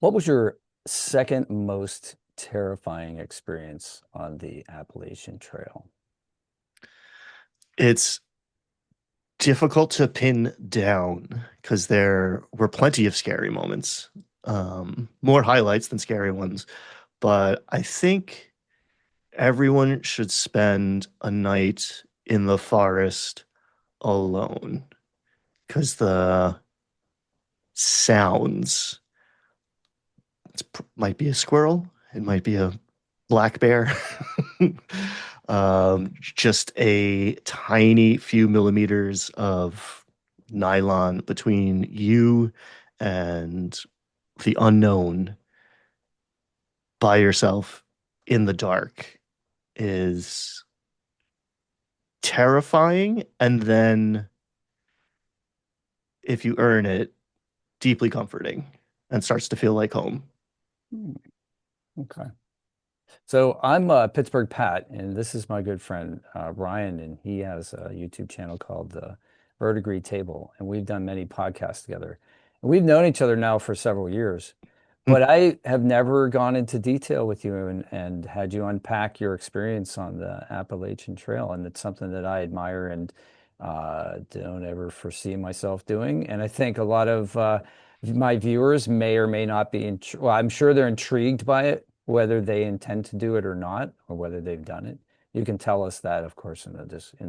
What was your second most terrifying experience on the Appalachian Trail? It's difficult to pin down because there were plenty of scary moments, more highlights than scary ones. But I think everyone should spend a night in the forest alone because the sounds, might be a squirrel, it might be a black bear. Just a tiny few millimeters of nylon between you and the unknown by yourself in the dark is terrifying. And then if you earn it, deeply comforting and starts to feel like home. Hmm, okay. So I'm Pittsburgh Pat, and this is my good friend Ryan, and he has a YouTube channel called the Verdigris Table, and we've done many podcasts together. And we've known each other now for several years, but I have never gone into detail with you and had you unpack your experience on the Appalachian Trail, and it's something that I admire and don't ever foresee myself doing. And I think a lot of my viewers may or may not be, well, I'm sure they're intrigued by it whether they intend to do it or not, or whether they've done it. You can tell us that, of course, in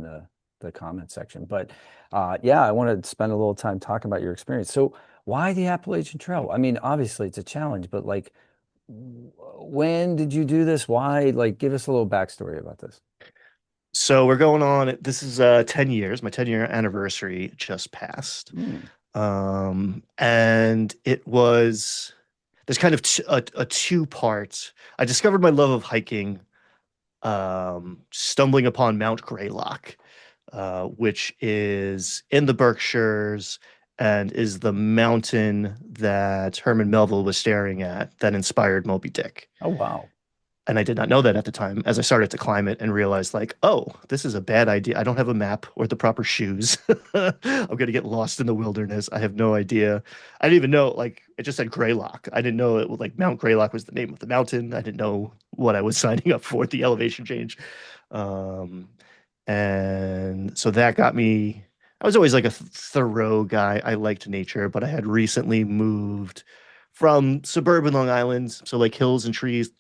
the comment section. But yeah, I want to spend a little time talking about your experience. So why the Appalachian Trail? I mean, obviously it's a challenge, but like, when did you do this? Why? Like, give us a little backstory about this. So we're going on, this is 10 years. My 10-year anniversary just passed. Hmm. And it was there's kind of a two-part. I discovered my love of hiking, stumbling upon Mount Greylock, which is in the Berkshires and is the mountain that Herman Melville was staring at that inspired Moby Dick. Oh, wow. And I did not know that at the time as I started to climb it and realized, like, oh, this is a bad idea. I don't have a map or the proper shoes. I'm going to get lost in the wilderness. I have no idea. I didn't even know, like, it just said Greylock. I didn't know it was like Mount Greylock was the name of the mountain. I didn't know what I was signing up for, the elevation change. Um, and so that got me. I was always like a Thoreau guy. I liked nature, but I had recently moved from suburban Long Island, so like hills and trees,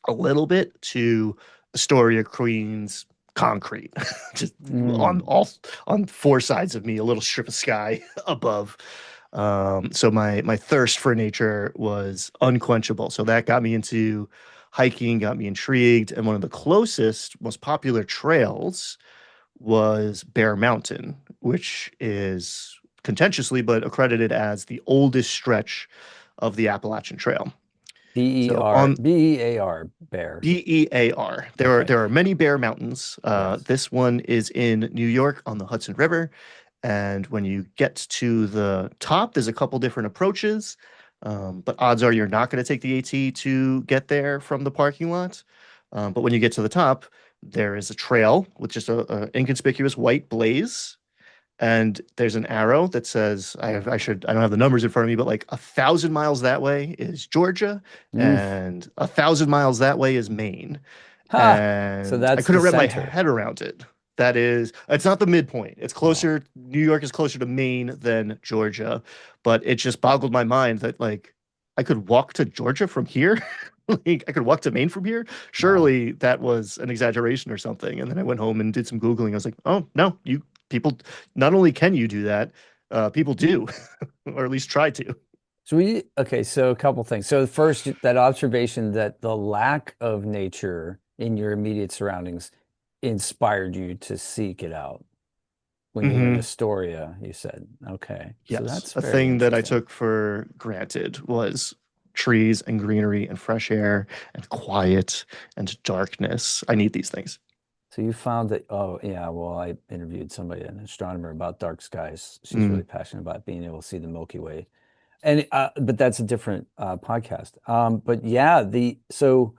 a little bit to Astoria, Queens, concrete, just on Mm. all on four sides of me, a little strip of sky above. So my thirst for nature was unquenchable. So that got me into hiking, got me intrigued, and one of the closest, most popular trails was Bear Mountain, which is contentiously but accredited as the oldest stretch of the Appalachian Trail. So B-E-R, on B-E-A-R, bear. Bear. Okay. There are many Bear Mountains. Yes. This one is in New York on the Hudson River, and when you get to the top, there's a couple different approaches. But odds are you're not going to take the AT to get there from the parking lot. But when you get to the top, there is a trail with just a inconspicuous white blaze, and there's an arrow that says I don't have the numbers in front of me, but like 1,000 miles that way is Georgia, Mm. and 1,000 miles that way is Maine. Ha! So And I that's the couldn't wrap my center. head around it. That is, it's not the midpoint. It's Oh, closer. New York is closer to Maine than Georgia, but it just boggled my mind that like I could walk to Georgia from here. Like I could walk to Maine from here. wow. Surely that was an exaggeration or something. And then I went home and did some Googling. I was like, oh no, you people not only can you do that, people do, or at least try to. Okay, so a couple things. So first, that observation that the lack of nature in your immediate surroundings inspired you to seek it out when you were in Hmm. Astoria, you said. Okay, so Yes, that's a very thing that I interesting. took for granted was trees and greenery and fresh air and quiet and darkness. I need these things. So you found that, oh, yeah, well, I interviewed somebody, an astronomer about dark skies. She's Mm. really passionate about being able to see the Milky Way. And but that's a different podcast. But yeah, the so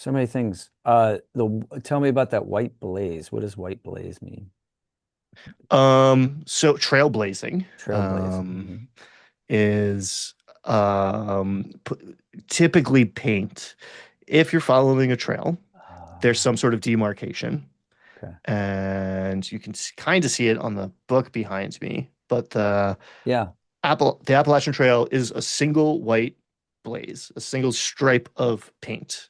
many things. The Tell me about that white blaze. What does white blaze mean? So trailblazing Trailblazing. is p typically paint. If you're following a trail, there's Oh, some sort of demarcation, okay. and you can kind of see it on the book behind me. But Yeah. the Appalachian Trail is a single white blaze, a single stripe of paint.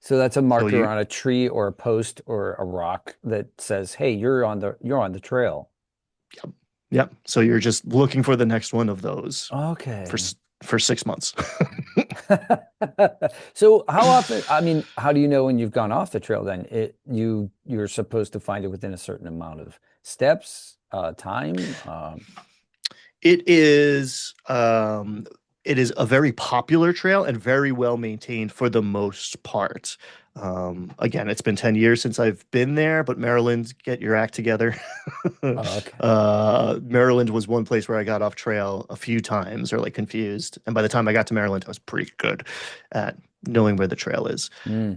So that's a So marker you, on a tree or a post or a rock that says, "Hey, you're on the trail." yep, yep. So you're just looking for the next one of those for Okay. for 6 months. So how often, I mean, how do you know when you've gone off the trail then? You're supposed to find it within a certain amount of steps, time. It is it is a very popular trail and very well maintained for the most part. Again, it's been 10 years since I've been there, but Maryland, get your act together. Okay. Maryland was one place where I got off trail a few times or like confused. And by the time I got to Maryland, I was pretty good at knowing where the trail is. Mm.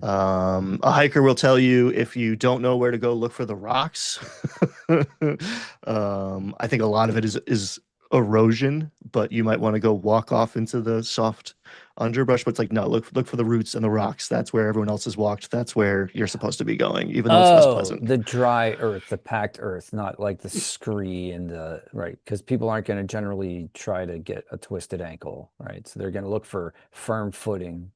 A hiker will tell you if you don't know where to go, look for the rocks. I think a lot of it is erosion, but you might want to go walk off into the soft underbrush. But it's like, no, look for the roots and the rocks. That's where everyone else has walked. That's where you're supposed to be going, even though it's less Oh, pleasant. the dry earth, the packed earth, not like the scree and the right, because people aren't going to generally try to get a twisted ankle, right? So they're going to look for firm footing.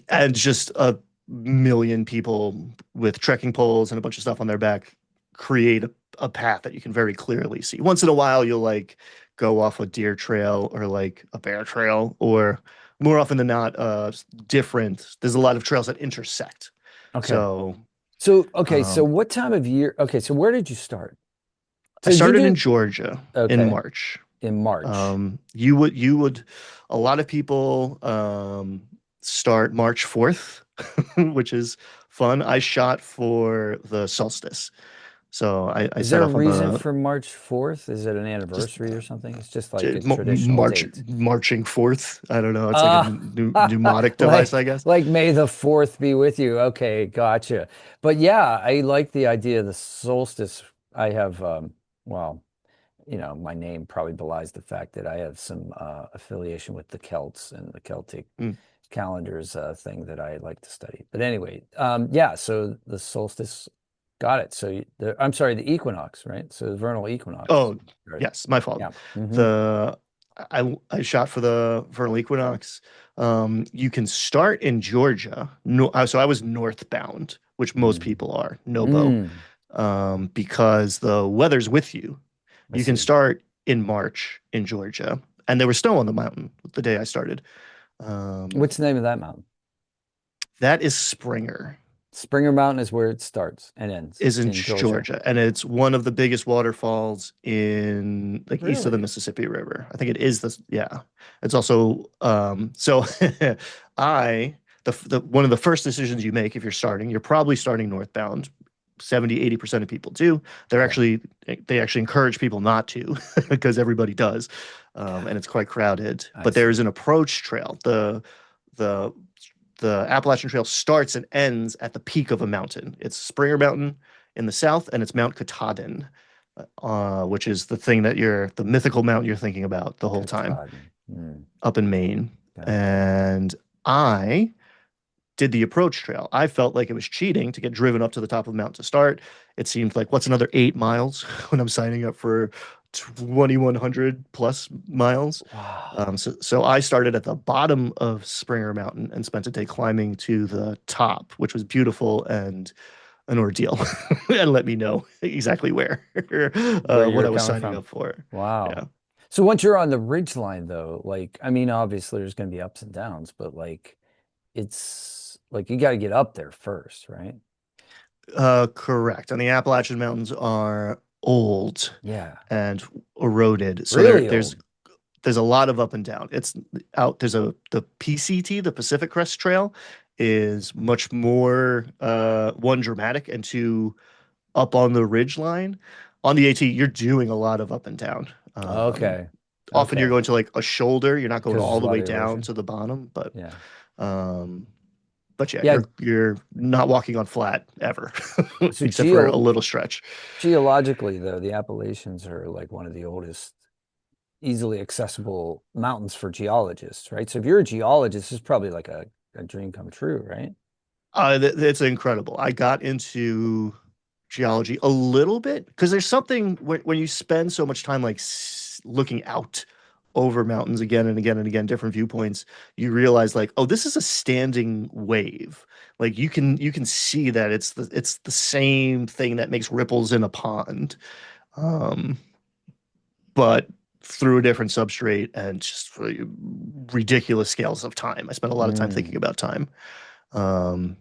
And just a million people with trekking poles and a bunch of stuff on their back create a path that you can very clearly see. Once in a while, you'll like go off a deer trail or like a bear trail, or more often than not, different. There's a lot of trails that intersect. Okay. So So um, what time of year? Okay, so where did you start? I So did you started in do Georgia in okay March. in March? You would a lot of people start March 4th, which is fun. I shot for the solstice. So I Is there set a off on reason the for March 4th? Is it an just anniversary or something? It's just like a traditional march date. marching forth. I don't know. It's like a Ah, pneumatic device, I like guess. like May the 4th be with you. Okay, gotcha. But yeah, I like the idea of the solstice. I have well, my name probably belies the fact that I have some affiliation with the Celts and the Celtic Mm. calendars thing that I like to study. But anyway, yeah, so the solstice, got it. So I'm sorry, the equinox, right? So the vernal equinox. Oh, Right. yes, my fault. Yeah. Hmm. The I shot for the vernal equinox. You can start in Georgia. No, so I was northbound, which most Mm. people are, no bow, Mm. because the weather's with you. I You can see. start in March in Georgia, and there was snow on the mountain the day I started. Um, What's the name of that mountain? that is Springer. Springer Mountain is where it starts and ends Is in in Georgia. Georgia, and it's one of the biggest waterfalls in like east of the Really? Mississippi River. I think it is this. Yeah, it's also so I the one of the first decisions you make if you're starting, you're probably starting northbound. 70-80% of people do. Okay. They actually encourage people not to because everybody does, and God, it's quite crowded. I But there is see. an approach trail. The the Appalachian Trail starts and ends at the peak of a mountain. It's Springer Mountain in the south, and it's Mount Katahdin, which is the thing that the mythical mountain you're thinking about the whole time Katahdin. Mm, up in Maine. okay. And I did the approach trail. I felt like it was cheating to get driven up to the top of the mountain to start. It seemed like what's another 8 miles when I'm signing up for 2,100 plus miles. Wow. So I started at the bottom of Springer Mountain and spent a day climbing to the top, which was beautiful and an ordeal, and let me know exactly where Where what you're I was coming signing from. up for. Wow. Yeah. So once you're on the ridge line though, like I mean obviously there's going to be ups and downs, but like it's like you got to get up there first, right? Correct. And the Appalachian Mountains are old Yeah. and eroded. So Really there's old. there's a lot of up and down. It's out there's a the PCT, the Pacific Crest Trail, is much more one dramatic and two up on the ridge line. On the AT, you're doing a lot of up and down. Okay. Often you're Okay. going to like a shoulder, you're not going Because there's all a the lot way of down erosion. to the bottom, Yeah. um but yeah, Yeah. you're not walking on flat ever, So except for a little stretch. geologically though, the Appalachians are like one of the oldest. easily accessible mountains for geologists, right? So if you're a geologist, it's probably like a dream come true, right? It's incredible. I got into geology a little bit because there's something when you spend so much time like looking out over mountains again and again and again, different viewpoints, you realize like, oh, this is a standing wave. Like you can see that it's the same thing that makes ripples in a pond, um, but through a different substrate and just for ridiculous scales of time. I spent a lot of time Mm. thinking about time. Um,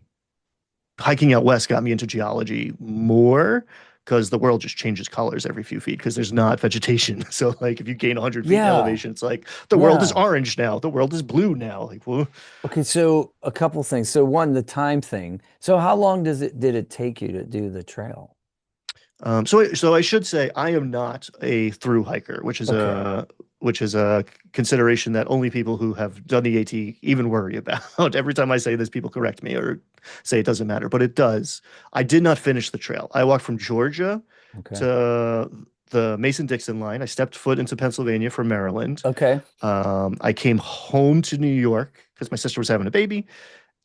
Hiking out west got me into geology more because the world just changes colors every few feet because there's not vegetation. So like if you gain 100 feet in Yeah, elevation, it's like the world is yeah. orange now, the world is blue now. Like, well, Okay, so a couple things. So one, the time thing. So how long did it take you to do the trail? so I should say I am not a through hiker, Okay. which is a consideration that only people who have done the AT even worry about. Every time I say this, people correct me or say it doesn't matter, but it does. I did not finish the trail. I walked from Georgia Okay. to the Mason-Dixon line. I stepped foot into Pennsylvania from Maryland. Okay. I came home to New York because my sister was having a baby,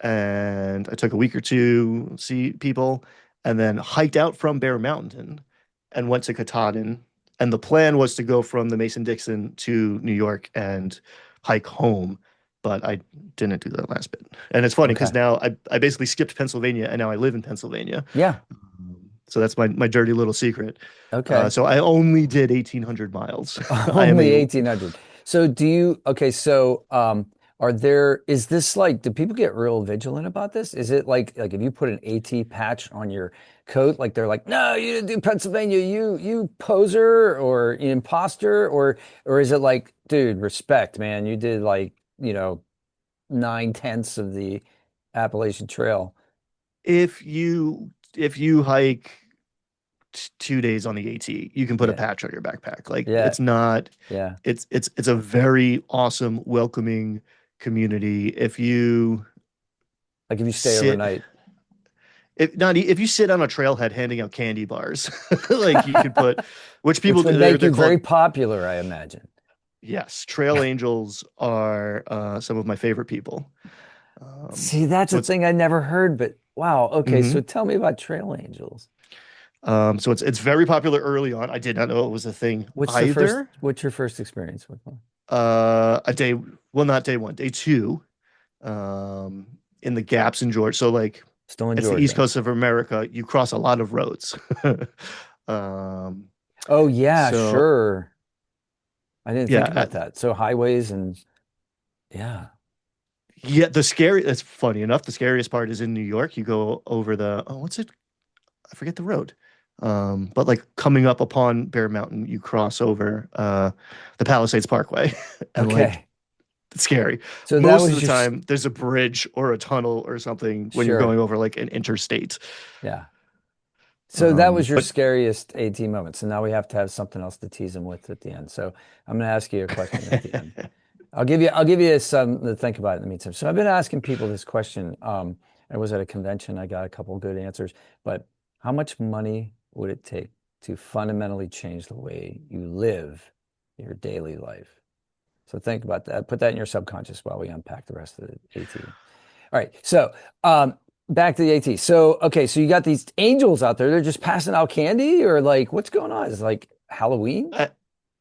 and I took a week or two see people, and then hiked out from Bear Mountain and went to Katahdin. And the plan was to go from the Mason-Dixon to New York and hike home, but I didn't do that last bit. And it's funny because Okay. now I basically skipped Pennsylvania and now I live in Pennsylvania. Yeah. So that's my dirty little secret. Okay. So I only did 1,800 miles. I am Only a 1800. So do you, okay, so are there, is this like, do people get real vigilant about this? Is it like if you put an AT patch on your coat, like they're like, no, you didn't do Pennsylvania, you poser or you imposter, or is it like, dude, respect, man, you did like, 9/10 of the Appalachian Trail. if you hike 2 days on the AT, you can put a Yeah, patch on your backpack. Like yeah, it's not, yeah. it's a very awesome, welcoming community. If you Like if you stay sit, overnight. if you sit on a trailhead handing out candy bars, like you could put, which people Which would they're make they're you very called. popular, I imagine. Yes, trail angels are some of my favorite people. See, that's So a it's thing I never heard, but wow. Okay, so mhm. tell me about Trail Angels. So it's very popular early on. I did not know it was a thing either. What's your first experience with one? A day, well, not day one, day two, um, in the gaps in Georgia. So like Still in it's the east Georgia. coast of America. You cross a lot of roads. Um, Oh yeah, so sure. I didn't think yeah, about that. So highways and yeah. yeah. That's funny enough. The scariest part is in New York. You go over what's it? I forget the road. But like coming up upon Bear Mountain, you cross over the Palisades Parkway, and like Okay. it's scary. So that Most of was the time, there's a bridge or a tunnel or something when you're sure. going over like an interstate. Yeah. So that was your But scariest AT moment. So now we have to have something else to tease them with at the end. So I'm going to ask you a question at the end. I'll give you some to think about in the meantime. So I've been asking people this question. I was at a convention. I got a couple good answers, but how much money would it take to fundamentally change the way you live your daily life? So think about that. Put that in your subconscious while we unpack the rest of the AT. All right. So back to the AT. So okay, so you got these angels out there. They're just passing out candy, or like what's going on? Is it like Halloween? uh,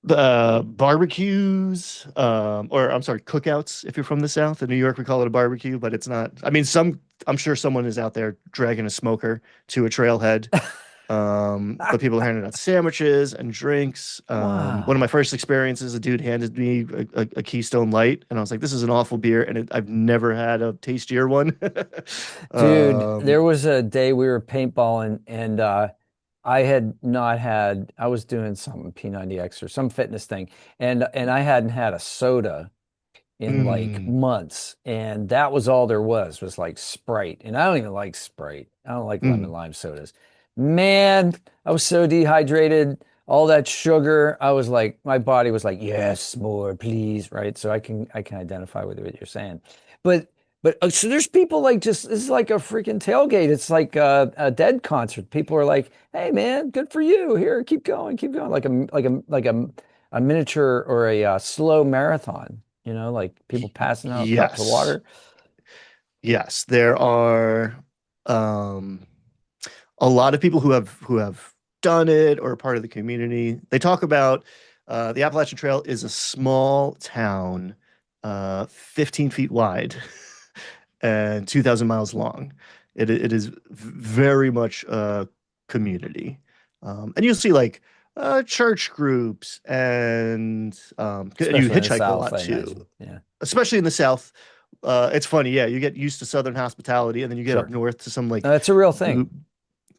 the barbecues, or I'm sorry, cookouts. If you're from the South, in New York, we call it a barbecue, but it's not. I mean, I'm sure someone is out there dragging a smoker to a trailhead. But people are handing out sandwiches and drinks. One of my Wow. first experiences, a dude handed me a Keystone Light, and I was like, "This is an awful beer," and I've never had a tastier one. Dude, there um, was a day we were paintballing and I had not had I was doing some P90X or some fitness thing and I hadn't had a soda in like mm, months and that was all there was like Sprite and I don't even like Sprite. I don't like lemon mm. lime sodas. Man, I was so dehydrated, all that sugar. I was like my body was like, "Yes, more, please," right? So I can identify with what you're saying. But so there's people like just this is like a freaking tailgate. It's like a Dead concert. People are like, "Hey man, good for you. Here, keep going, keep going." Like a a miniature or a slow marathon, like people passing out cups of Yes. water. Yes, there are um, a lot of people who have done it or are part of the community. They talk about the Appalachian Trail is a small town, 15 feet wide and 2,000 miles long. It is very much a community, and you'll see like church groups and you Especially in the hitchhike a South, lot I too, imagine. Yeah, especially in the South. It's funny, yeah. You get used to Southern hospitality, and then you get up sure. north to some No, like that's a real boo thing.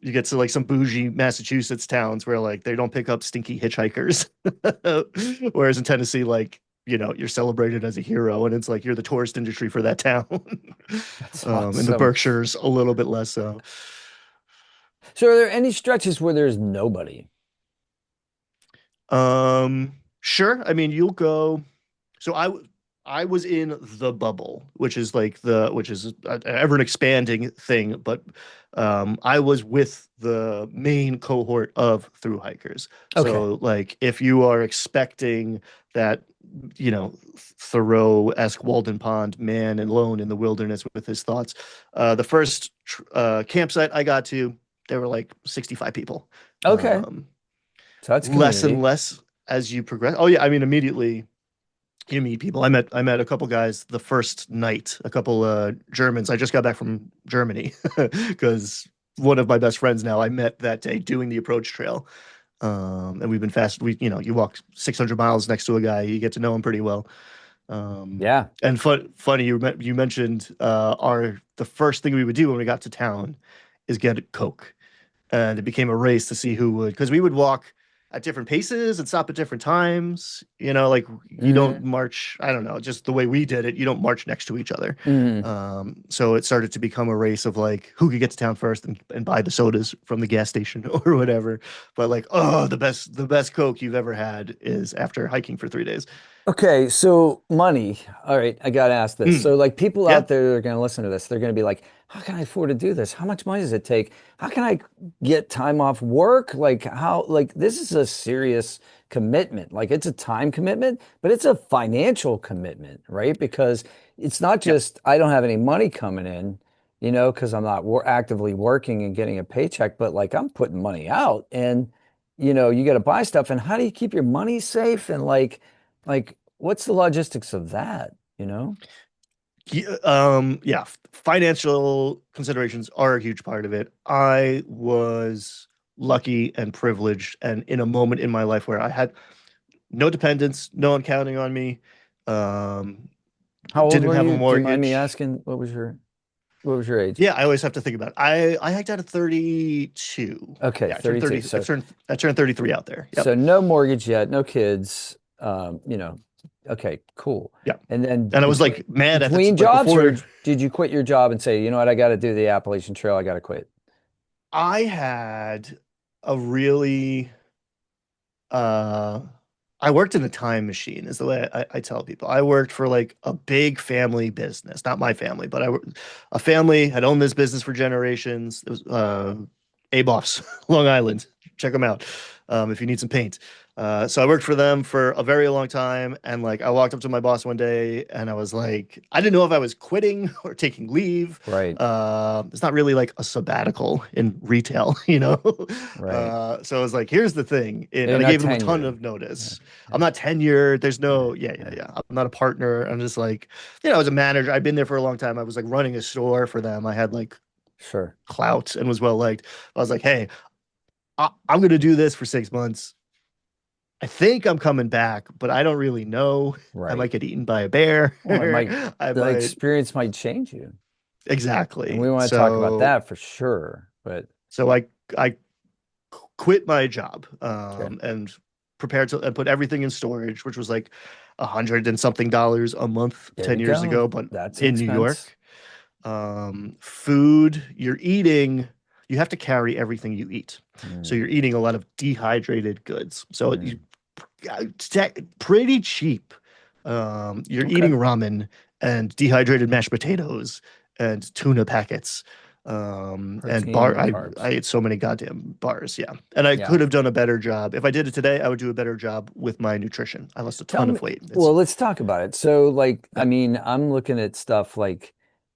you get to like some bougie Massachusetts towns where like they don't pick up stinky hitchhikers. Whereas in Tennessee, like, you're celebrated as a hero, and it's like you're the tourist industry for that town. That's In the awesome. Berkshires, a little bit less so. So, are there any stretches where there's nobody? Sure. I mean, you'll go. So I was in the bubble, which is a ever an expanding thing, but I was with the main cohort of through hikers. Okay. So like if you are expecting that, Thoreau-esque Walden Pond man alone in the wilderness with his thoughts, the first campsite I got to, there were like 65 people. Okay. Um, So that's Less and community. less as you progress. Oh yeah, I mean immediately you meet people. I met a couple guys the first night, a couple Germans. I just got back from Germany because one of my best friends now I met that day doing the approach trail. And we've been fast. You walk 600 miles next to a guy, you get to know him pretty well. Yeah. And funny, you mentioned our the first thing we would do when we got to town is get a Coke, and it became a race to see who would, because we would walk at different paces and stop at different times. Like you don't Hmm. march. I don't know, just the way we did it. You don't march next to each other. Hmm. So it started to become a race of like who could get to town first and buy the sodas from the gas station or whatever. But like, oh, the best Coke you've ever had is after hiking for 3 days. Okay, so money. All right, I gotta ask this. Mm, So, like, people yeah, out there that are gonna listen to this, they're gonna be like, "How can I afford to do this? How much money does it take? How can I get time off work? Like, how? Like, this is a serious commitment. Like, it's a time commitment, but it's a financial commitment, right? Because it's not yeah. just I don't have any money coming in, because I'm not actively working and getting a paycheck, but like I'm putting money out, and you got to buy stuff. And how do you keep your money safe and like, what's the logistics of that, you know? Yeah, financial considerations are a huge part of it. I was lucky and privileged, and in a moment in my life where I had no dependents, no one counting on me, um, How old didn't were have a you? Do you mind me mortgage. asking what was your age? Yeah, I always have to think about it. I hiked out at 32. Okay, Yeah, I turned 32. 30. I turned 33 out there. So Yep. no mortgage yet, no kids. Okay, cool. Yeah. And then And I was between like mad at between like jobs, or before did you quit your job and say, you know what, I got to do the Appalachian Trail, I got to quit? I had a really uh I worked in a time machine is the way I tell people. I worked for like a big family business, not my family, but a family had owned this business for generations. It was Aboff's, Long Island. Check them out if you need some paint. So I worked for them for a very long time, and like I walked up to my boss one day, and I was like, I didn't know if I was quitting or taking leave. Right, It's not really like a sabbatical in retail, right. So I was like, here's the thing, You're and I not gave them a ton tenured. of Yeah, notice. I'm yeah, not tenured. There's yeah, no, yeah, yeah, yeah. yeah. I'm not a partner. I'm just like, I was a manager. I've been there for a long time. I was like running a store for them. I had like Sure. clout and was well liked. I was like, hey, I'm going to do this for 6 months. I think I'm coming back, but I don't really know. I Right. might get eaten by a bear. Well, I the might, experience might change you. And we exactly. want to talk about So, that for sure. But so I quit my job okay, and prepared to and put everything in storage, which was like $100 and something a month there 10 you years go. ago, but That's an in New expense. York. Food you're eating, you have to carry everything you eat. So Mm, you're eating a lot of dehydrated goods. So mm. pretty cheap. You're Okay. eating ramen and dehydrated mashed potatoes and tuna packets. And Protein and I carbs. ate so many goddamn bars. Yeah. And I Yeah. could have done a better job. If I did it today, I would do a better job with my nutrition. I lost a Tell ton me, of weight. well, It's let's talk about it. So, like, I yeah. mean, I'm looking at stuff like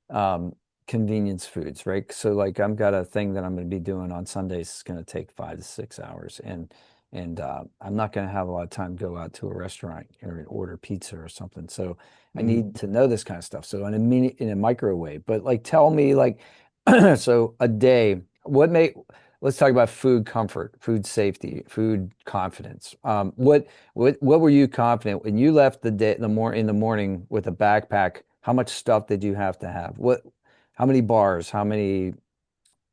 um, convenience foods, right? So, like, I've got a thing that I'm going to be doing on Sundays. It's going to take 5 to 6 hours, and I'm not going to have a lot of time to go out to a restaurant or order pizza or something. So, I Mhm. need to know this kind of stuff. So, in a microwave, but like, tell me, like, so a day, let's talk about food comfort, food safety, food confidence. What were you confident when you left in the morning with a backpack? How much stuff did you have to have? How many bars? How many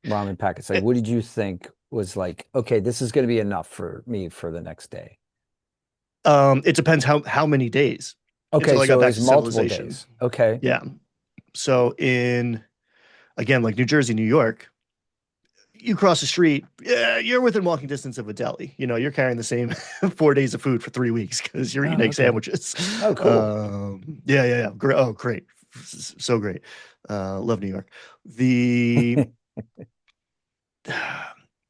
ramen packets? Like, It, what did you think was like, okay, this is going to be enough for me for the next day? it depends how many days Okay, until I got so it back was to multiple civilization. days. Okay. Yeah. So in again, like New Jersey, New York, you cross the street, yeah, you're within walking distance of a deli. You know, you're carrying the same 4 days of food for 3 weeks because you're eating Oh, egg okay. sandwiches. Oh, cool. Yeah. Oh, great. So great. Love New York. The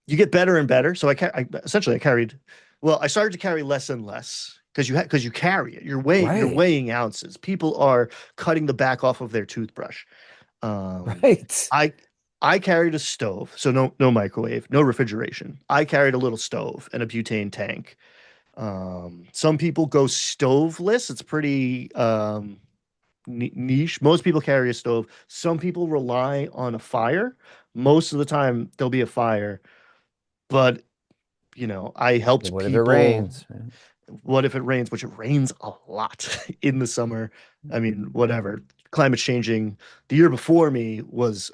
you get better and better. So I essentially I carried, well, I started to carry less and less because you carry it. You're Right. weighing ounces. People are cutting the back off of their toothbrush. Um, Right. I I carried a stove, so no microwave, no refrigeration. I carried a little stove and a butane tank. Some people go stoveless. It's pretty niche. Most people carry a stove. Some people rely on a fire. Most of the time, there'll be a fire, but I Yeah, helped what if it people. rains? Right? What if it rains? Which it rains a lot in the summer. I mean, whatever. Climate changing. The year before me was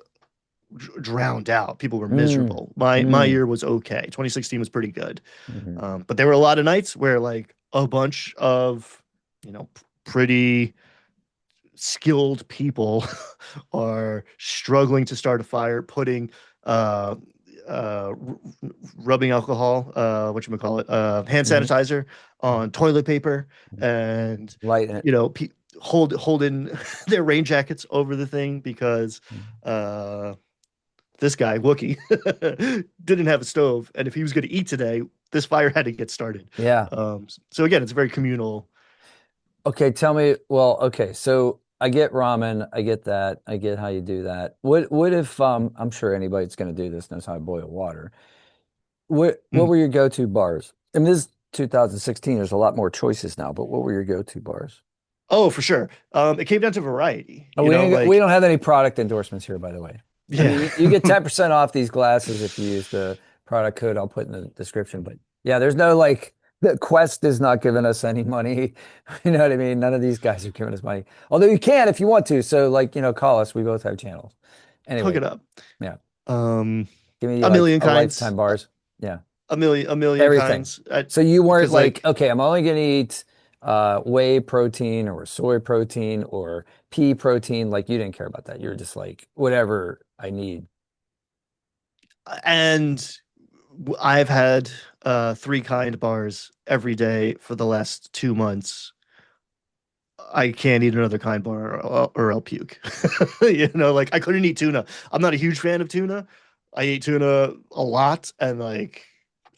drowned out. People were Mm, miserable. My mm, year was okay. 2016 was pretty good. mhm. But there were a lot of nights where like a bunch of, pretty skilled people are struggling to start a fire, putting uh rubbing alcohol, hand Mhm. sanitizer on toilet paper, and Light it. pe holding their rain jackets over the thing because uh this guy, Wookie, didn't have a stove, and if he was going to eat today, this fire had to get started. Yeah. So again, it's very communal. Okay, tell me, well, okay, so I get ramen, I get that, I get how you do that. What if I'm sure anybody that's gonna do this knows how to boil water. What Mm. were your go-to bars? I mean, this is 2016, there's a lot more choices now, but what were your go-to bars? Oh, for sure. It came down to variety. Oh, we don't have any product endorsements here, by the way. I Yeah, mean, you get 10% off these glasses if you use the product code I'll put in the description. But yeah, there's no like the Quest is not giving us any money. You know what I mean? None of these guys are giving us money. Although you can if you want to. So like, call us. We both have channels. hook Anyway, it up. yeah. Um, Give me a like million a kinds, lifetime bars. Yeah. a million Everything. kinds. So you weren't Because like, like okay, I'm only going to eat whey protein or soy protein or pea protein. Like you didn't care about that. You're just like, whatever I need. and I've had three kind bars every day for the last 2 months. I can't eat another kind bar or I'll puke. Like I couldn't eat tuna. I'm not a huge fan of tuna. I eat tuna a lot and like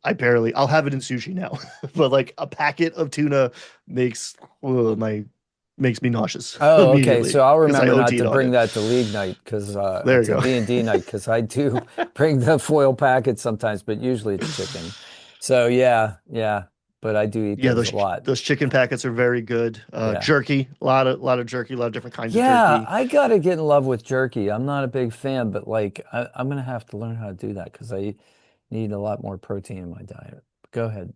I'll have it in sushi now. But like a packet of tuna makes my makes me nauseous Oh, okay. immediately So I'll because I remember not OD'd to on bring it. that to league night because There you to go. D&D night because I do bring the foil packets sometimes, but usually it's chicken. So yeah, yeah. But I do eat Yeah, those a lot. those chicken packets are very good. Yeah. Jerky, a lot of jerky, a lot of different kinds of Yeah, jerky. I gotta get in love with jerky. I'm not a big fan, but like I'm gonna have to learn how to do that because I need a lot more protein in my diet. Go ahead.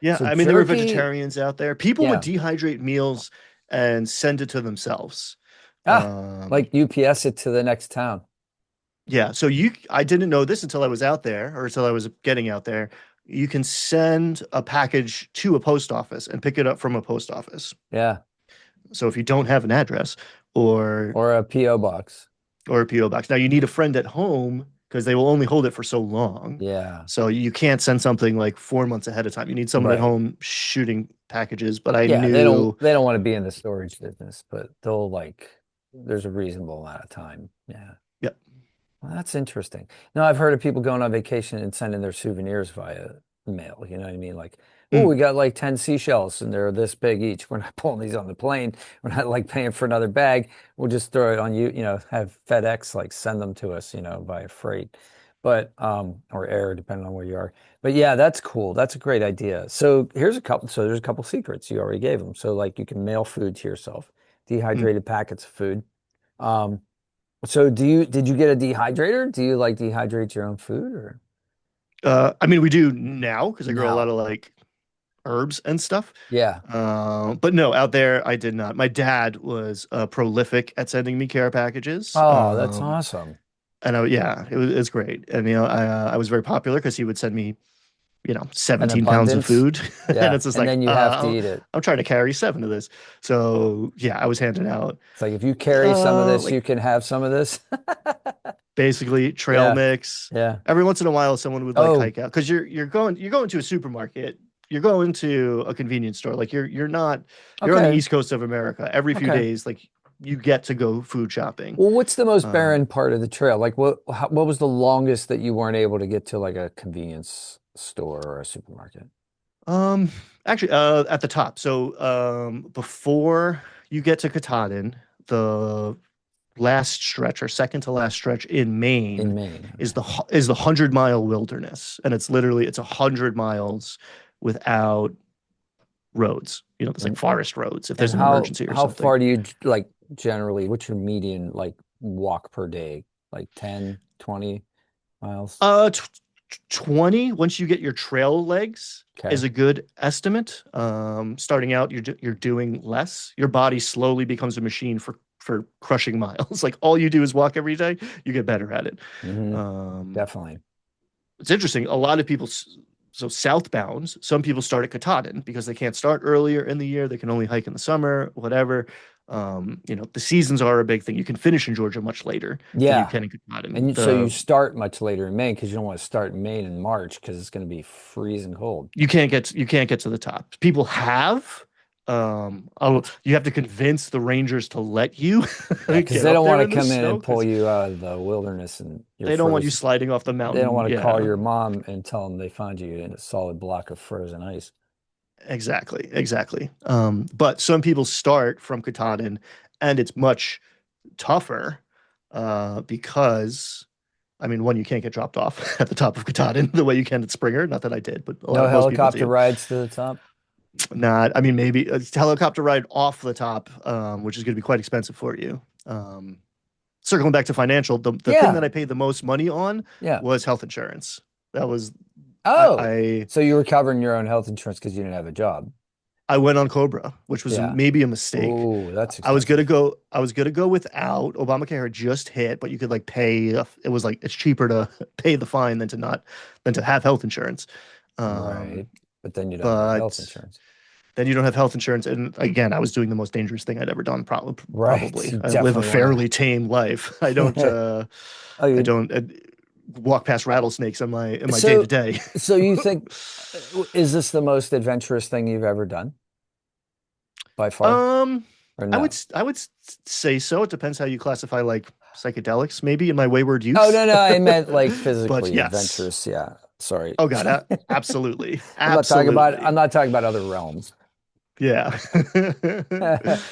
Yeah, So I mean there were jerky, vegetarians out there. People would yeah. dehydrate meals and send it to themselves. Ah, Um, like UPS it to the next town. yeah, so I didn't know this until I was out there or until I was getting out there. You can send a package to a post office and pick it up from a post office. Yeah. So if you don't have an address or Or a PO box. or a PO box, now you need a friend at home because they will only hold it for so long. Yeah. So you can't send something like 4 months ahead of time. You need someone at Right. home shooting packages. But I Yeah, knew, they don't want to be in the storage business, but they'll like there's a reasonable amount of time. Yeah. yeah, Well, that's interesting. No, I've heard of people going on vacation and sending their souvenirs via mail. You know what I mean? Like, oh, Mm, we got like 10 seashells and they're this big each. We're not pulling these on the plane. We're not like paying for another bag. We'll just throw it on you, have FedEx like send them to us, via freight. But or air, depending on where you are. But yeah, that's cool. That's a great idea. So here's a couple. So there's a couple secrets you already gave them. So like you can mail food to yourself, mm. dehydrated packets of food. Um, so did you get a dehydrator? Do you like dehydrate your own food or I mean, we do now because I grow a lot no? of like herbs and stuff. Yeah. But no, out there I did not. My dad was prolific at sending me care packages. Oh, that's awesome. And yeah, it's great. And I was very popular because he would send me, An 17 pounds of abundance. food, and Yeah. it's just And like, then you have to eat it. I'm trying to carry 7 of this. So yeah, I was handing out, It's like if you carry some of this, you like can have some of this. basically trail Yeah. mix. Yeah. Every once in a while, someone would like Oh, hike out because you're going to a supermarket, you're going to a convenience store. Like you're on the okay. East Coast of America. Every few Okay. days, like you get to go food shopping. Well, what's the most Um, barren part of the trail? Like what was the longest that you weren't able to get to like a convenience store or a supermarket? um, actually, at the top. So, before you get to Katahdin, the last stretch or second to last stretch in In Maine Maine. is Okay. the 100-mile wilderness, and it's 100 miles without roads. It's like And forest roads if and there's an how emergency or how something. far do you like generally, what's your median like walk per day? Like 10, 20 miles? T 20 once you get your trail legs is Okay. a good estimate. Starting out, you're doing less. Your body slowly becomes a machine for crushing miles. Like all you do is walk every day, you get better at it. Hmm. Um, Definitely. it's interesting. A lot of people, so southbounds, some people start at Katahdin because they can't start earlier in the year. They can only hike in the summer, whatever. The seasons are a big thing. You can finish in Georgia much later than you Yeah. can in Katahdin. And so you start much later in Maine because you don't want to start in Maine in March because it's going to be freezing cold. You can't get to the top. People have. You have to convince the rangers to let you Yeah, because get they up don't want there to in the come in snow and pull because you out of the wilderness and you're they don't want you frozen. sliding off the They don't mountain. want to call Yeah, your mom and tell them they found you in a solid block of frozen ice. exactly, exactly. But some people start from Katahdin, and it's much tougher because, I mean, one, you can't get dropped off at the top of Katahdin the way you can at Springer. Not that I did, but No most people helicopter do. rides to the top? Not, I mean, maybe a helicopter ride off the top, which is going to be quite expensive for you. Circling back to financial, the thing that Yeah. I paid the most money on Yeah. was health insurance. That was Oh, I so you were covering your own health insurance because you didn't have a job. I went on Cobra, which was Yeah. maybe a mistake. Oh, that's I was gonna expensive. go. I was gonna go without. Obamacare had just hit, but you could like pay. It was like it's cheaper to pay the fine than to have health insurance. Um, Right. But then you don't have health but insurance. then you don't have health insurance, and again, I was doing the most dangerous thing I'd ever done. Right. Probably, You I live a definitely want fairly tame life. I don't. to. Oh, I you don't walk past rattlesnakes in my day to so day. so you think is this the most adventurous thing you've ever done by far Um, or I would no? I would say so. It depends how you classify like psychedelics, maybe in my wayward Oh youth. no, no, I meant like But physically yes. adventurous. Yeah. Sorry. Oh God, absolutely, I'm absolutely. not talking about other realms. Yeah.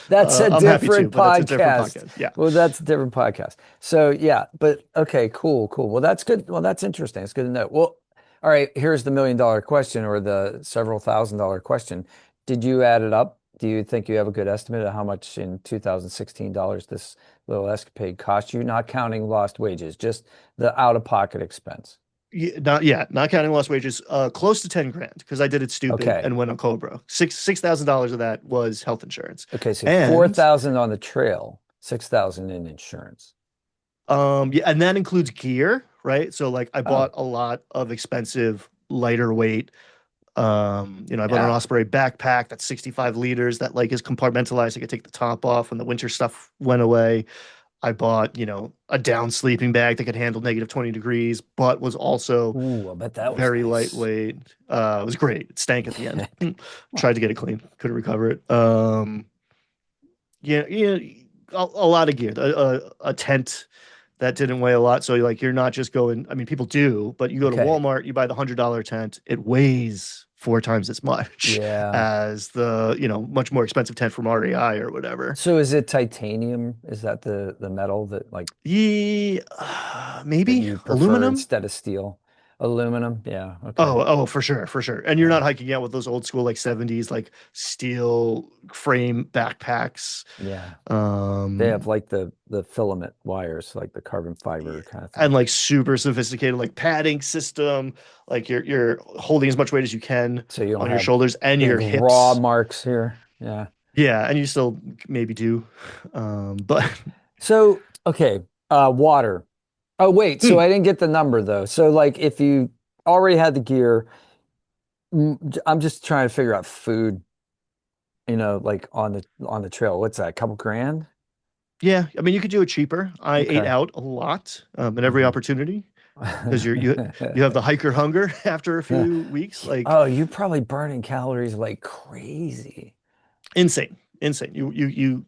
That's a I'm happy to, different but it's a different podcast. podcast. Yeah. Well, that's a different podcast. So yeah, but okay, cool, cool. Well, that's good. Well, that's interesting. It's good to know. Well, all right, here's the $1 million question or the several $1,000 question. Did you add it up? Do you think you have a good estimate of how much in 2016 dollars this little escapade cost you, not counting lost wages, just the out-of-pocket expense? Not counting lost wages. Close to 10 grand because I did it stupid Okay. and went on Cobra. $6,000 of that was health insurance, Okay, so and 4,000 on the trail, 6,000 in insurance. yeah, and that includes gear, right? So like I bought Oh, a lot of expensive lighter weight. I bought an yeah. Osprey backpack that's 65 liters that like is compartmentalized. I could take the top off when the winter stuff went away. I bought, a down sleeping bag that could handle negative 20 degrees, but was also Ooh, I bet that was very nice. lightweight. It was great. It stank at the end. Tried to get it clean, couldn't recover it. Yeah, yeah, a lot of gear. A tent that didn't weigh a lot. So like you're not just going, I mean, people do, but you go to Okay. Walmart, you buy the $100 tent, it weighs 4 times as much Yeah. as the, much more expensive tent from REI or whatever. So is it titanium? Is that the metal that like Yeah, that maybe you prefer aluminum. instead of steel? Aluminum? Yeah, okay. Oh, for sure, for sure. And you're Yeah. not hiking out with those old school like 70s like steel frame backpacks. Yeah. They have Um, like the filament wires, like the carbon fiber kind of and thing. like super sophisticated like padding system. Like you're holding as much weight as you can So you don't on your have shoulders and big your raw hips. marks here. Yeah. Yeah, and you still maybe do. But So, okay, water. Oh, wait, so I mm, didn't get the number though. So like if you already had the gear, I'm just trying to figure out food, like on the trail. What's that? A couple grand? yeah, I mean you could do it cheaper. I ate Okay. out a lot in every hmm opportunity because you have the hiker hunger after a few weeks, like Oh, you're probably burning calories like crazy. insane, insane. You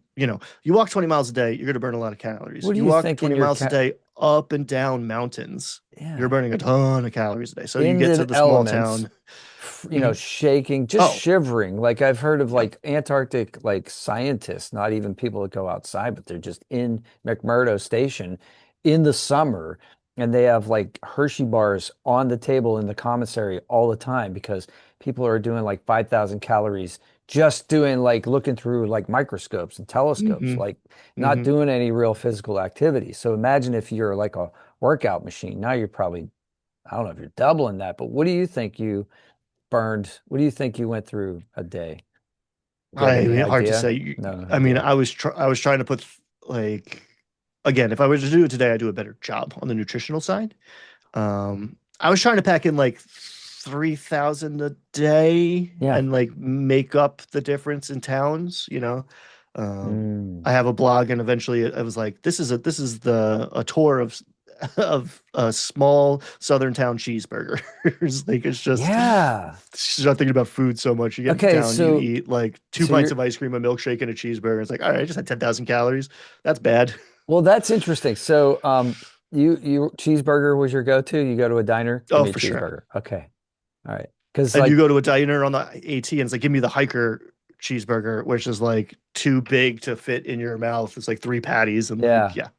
walk 20 miles a day, you're gonna burn a lot of calories. What do You you walk think in 20 your miles a day up and down mountains, you're yeah, burning a ton of calories a day. So you in get to the the small elements, town. Mhm. shaking, just Oh, shivering. Like I've heard of yep. like Antarctic like scientists, not even people that go outside, but they're just in McMurdo Station in the summer and they have like Hershey bars on the table in the commissary all the time because people are doing like 5,000 calories just doing like looking through like microscopes and telescopes, hmm like not hmm doing any real physical activity. So imagine if you're like a workout machine. Now you're probably, I don't know if you're doubling that, but what do you think you burned? What do you think you went through a day? Do you have I any mean, hard to idea? say. No I mean, idea. I was trying to put like again, if I were to do it today, I'd do a better job on the nutritional side. I was trying to pack in like 3,000 a day Yeah. and like make up the difference in towns. Um, Mm. I have a blog and eventually I was like, this is the a tour of of a small southern town cheeseburgers. Like Yeah. it's just not thinking about food so much. You get into Okay, town, you so eat like two so pints you're of ice cream, a milkshake, and a cheeseburger. It's like, all right, I just had 10,000 calories. That's bad. well, that's interesting. So you cheeseburger was your go-to? You go to a diner, give Oh, me a for sure. cheeseburger. Okay. All right. Because And you like go to a diner on the AT and it's like, give me the hiker cheeseburger, which is like too big to fit in your mouth. It's like three patties and like, yeah. yeah,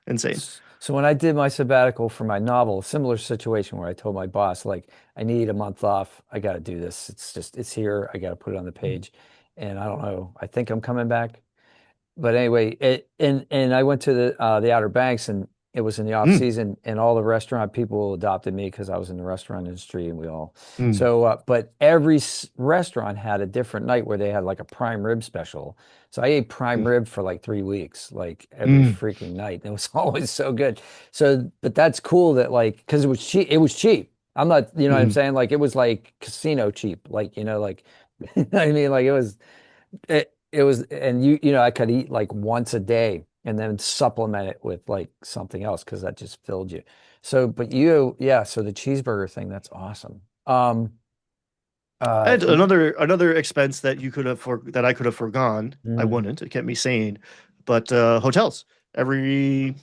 insane. So when I did my sabbatical for my novel, similar situation where I told my boss, like, I need a month off. I got to do this. It's here. I got to put it on the page. And I don't know. I think I'm coming back. But anyway, and I went to the Outer Banks and it was in the off Mm, season and all the restaurant people adopted me because I was in the restaurant industry and we all mm, so but every restaurant had a different night where they had like a prime rib special. So I ate prime mm, rib for like 3 weeks, like every mm, freaking night. And it was always so good. So but that's cool that like because it was cheap. I'm not, you know what I'm mm. saying? Like it was like casino cheap. Like, like I mean like it was, and I could eat like once a day and then supplement it with like something else because that just filled you. So, but yeah, so the cheeseburger thing, that's awesome. Uh, And another expense that you could have that I could have forgone. I mm. wouldn't. It kept me sane. But hotels. Every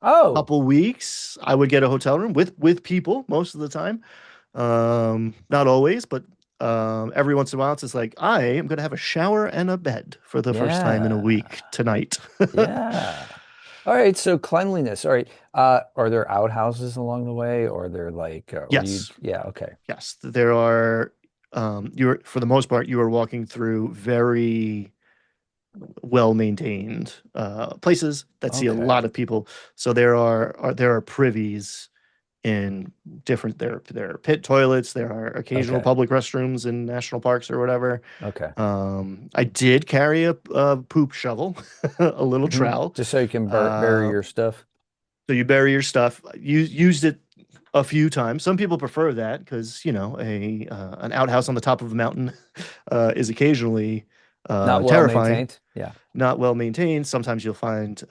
Oh, couple weeks, I would get a hotel room with people most of the time. Not always, but every once in a while, it's just like I am going to have a shower and a bed for the first time in a yeah, week tonight. yeah. All right, so cleanliness. All right. Are there outhouses along the way, or they're like, or you? Yes, Yeah, okay, yes, there are. You're for the most part, you are walking through very well maintained places that see a okay, lot of people. So there are privies in different there are pit toilets, there are occasional okay, public restrooms in national parks or whatever. okay. I did carry a poop shovel, a little trowel. Just so you can bury Uh, your stuff. so you bury your stuff. You used it a few times. Some people prefer that because a an outhouse on the top of a mountain is occasionally Not well terrifying, maintained. Yeah. not well maintained. Sometimes you'll find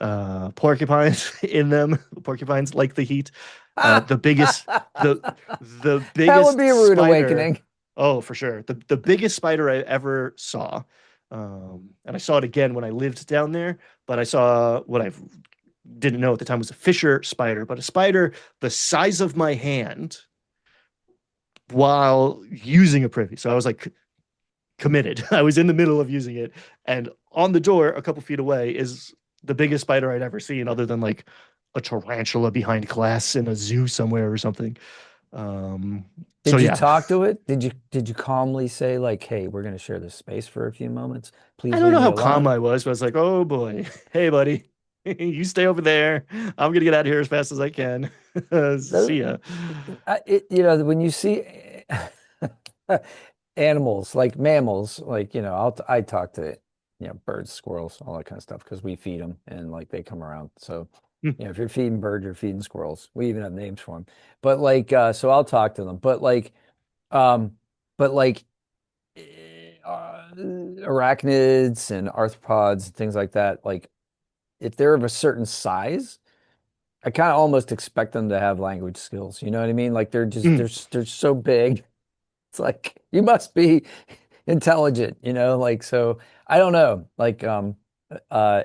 porcupines in them. Porcupines like the heat. Ah! The biggest the the That would be biggest a rude spider. awakening. Oh, for sure. The biggest spider I ever saw. And I saw it again when I lived down there, but I saw what I've didn't know at the time was a Fisher spider, but a spider the size of my hand while using a privy. So I was like committed. I was in the middle of using it, and on the door, a couple feet away, is the biggest spider I'd ever seen, other than like a tarantula behind glass in a zoo somewhere or something. Um, so Did you yeah, talk to it? Did you calmly say like, "Hey, we're going to share this space for a few moments. I Please don't leave know me how calm alone"? I was, but I was like, oh boy, hey buddy, you stay over there. I'm gonna get out of here as fast as I can. Those, See ya. when you see animals like mammals, like I talk to birds, squirrels, all that kind of stuff because we feed them and like they come around. So if you're feeding birds, you're feeding squirrels. We even have names for them. But like, so I'll talk to them. Um, but like arachnids and arthropods, things like that. Like if they're of a certain size, I kind of almost expect them to have language skills. You know what I mean? Like they're so big. It's like you must be intelligent, like so I don't know. Like uh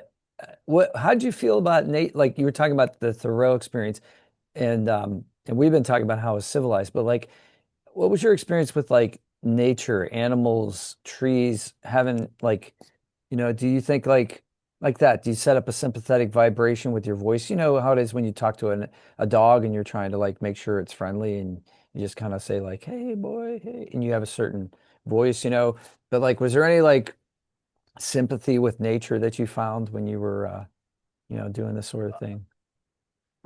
how'd you feel about Nate? Like you were talking about the Thoreau experience and we've been talking about how it's civilized, but like what was your experience with like nature, animals, trees, having like, do you think like that? Do you set up a sympathetic vibration with your voice? You know how it is when you talk to a dog and you're trying to like make sure it's friendly and you just kind of say like, "Hey boy, hey," and you have a certain voice. But like, was there any like sympathy with nature that you found when you were doing this sort of thing?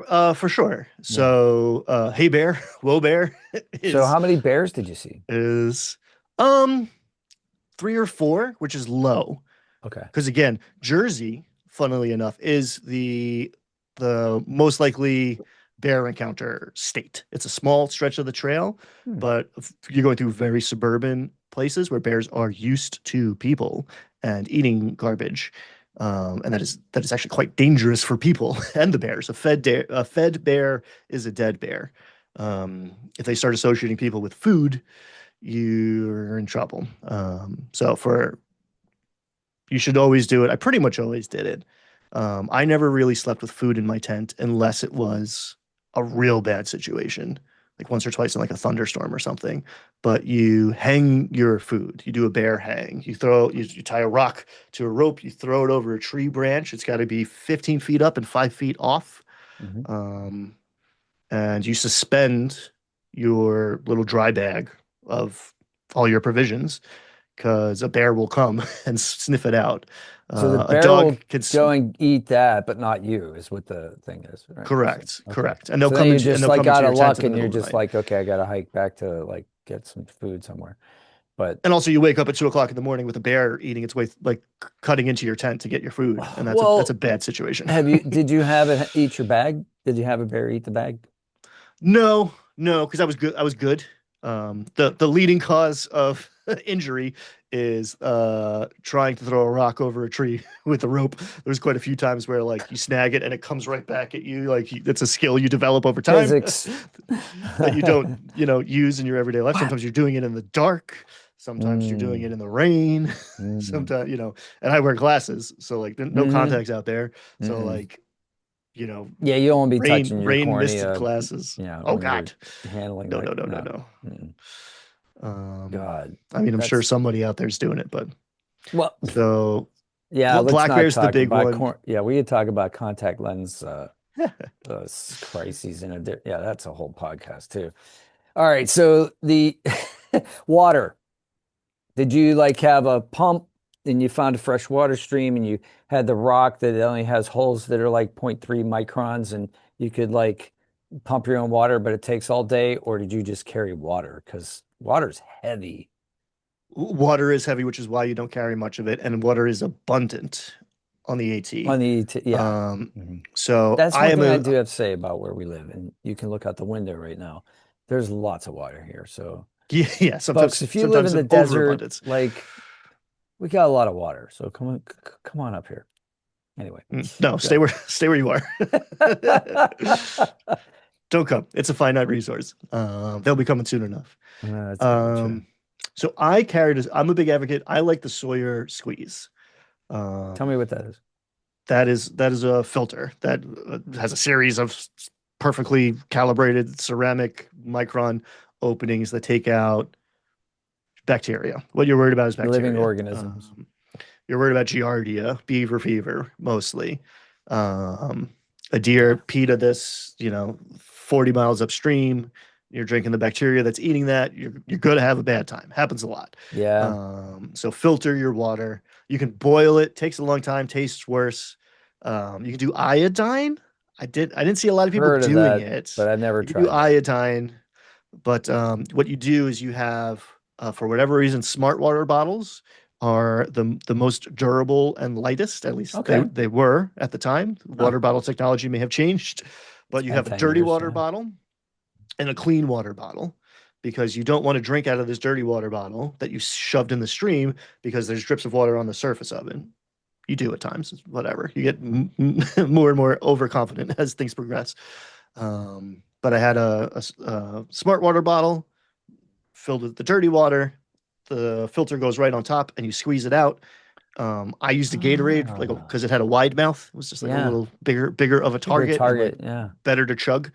For sure. Yeah. So, hey bear, whoa bear So is how many bears did you see? is um 3 or 4, which is low. Okay. Because again, Jersey, funnily enough, is the most likely bear encounter state. It's a small stretch of the trail, Hmm. but you're going through very suburban places where bears are used to people and eating garbage. And that is actually quite dangerous for people and the bears. A fed bear is a dead bear. If they start associating people with food, you're in trouble. So for you should always do it. I pretty much always did it. I never really slept with food in my tent unless it was a real bad situation, like once or twice in like a thunderstorm or something. But you hang your food. You do a bear hang. You tie a rock to a rope. You throw it over a tree branch. It's got to be 15 feet up and 5 feet off. Hmm. Um, and you suspend your little dry bag of all your provisions because a bear will come and sniff it out. So the A bear dog will can go and eat that, but not you, is what the thing is, right? So, correct, okay. correct, and So then you just they'll like come into out your of tent luck in the and middle you're of the just night. like, okay, I got to hike back to like get some food somewhere. But And also, you wake up at 2 o'clock in the morning with a bear eating its way, like cutting into your tent to get your food, and that's a well, bad situation. did you have it eat your bag? Did you have a bear eat the bag? No, no, because I was good. I was good. The leading cause of injury is trying to throw a rock over a tree with a rope. There's quite a few times where like you snag it and it comes right back at you. Like it's a skill you develop over time Physics. that you don't use in your everyday life. What? Sometimes you're doing it in the dark. Sometimes you're doing it Mm, in the rain. mm, Sometimes and I wear glasses, so like no mm, contacts out there. So mm. like you know Yeah, you won't be rain touching your rain misted cornea, glasses. Oh when you're God. handling No, that. no, no, no, No. no. Mm. Um, God, I mean, I'm sure that's somebody out there's doing it, but well. so Yeah, let's black not bear's the talk big about one. corn. Yeah, we could talk about contact lens crises in yeah, that's a whole podcast too. All right, so the water. Did you like have a pump and you found a fresh water stream and you had the rock that only has holes that are like zero point 0.3 microns and you could like pump your own water, but it takes all day, or did you just carry water? Because water's heavy. Water is heavy, which is why you don't carry much of it, and water is abundant on the AT. Yeah. Um, Mhm. so That's I one am thing I a do have to say about where we live, and you can look out the window right now. There's lots of water here. So, yeah, yeah. folks, Sometimes if you live sometimes in the an desert, overabundance. like we got a lot of water. So come on up here. Anyway, No, go ahead. stay where you are. Don't come. It's a finite resource. They'll be coming soon enough. No, that's probably true. Um, so I'm a big advocate. I like the Sawyer squeeze. Tell me Um, what that is. that is a filter that has a series of perfectly calibrated ceramic micron openings that take out bacteria. What you're worried about is Living bacteria. organisms. You're worried about giardia, beaver fever, mostly. Um, a deer Yeah. peed of this, 40 miles upstream. You're drinking the bacteria that's eating that. You're going to have a bad time. Happens a lot. Yeah. So filter your water. You can boil it. Takes a long time. Tastes worse. You can do iodine. I didn't see a lot of people Heard of doing that, it. but I've never You can do tried that. iodine, but what you do is you have, for whatever reason, smart water bottles are the most durable and lightest. At least they Okay. they were at the time. Huh. Water bottle technology may have changed, It's but you been have a 10 dirty years. water Yeah. bottle and a clean water bottle because you don't want to drink out of this dirty water bottle that you shoved in the stream because there's drips of water on the surface of it. You do at times, whatever. You get more and more overconfident as things progress. But I had a smart water bottle filled with the dirty water. The filter goes right on top, and you squeeze it out. I used a Gatorade, like Ah, because it had a wide mouth. It was just like a yeah. little bigger of a Bigger target and like target. Yeah. better to chug.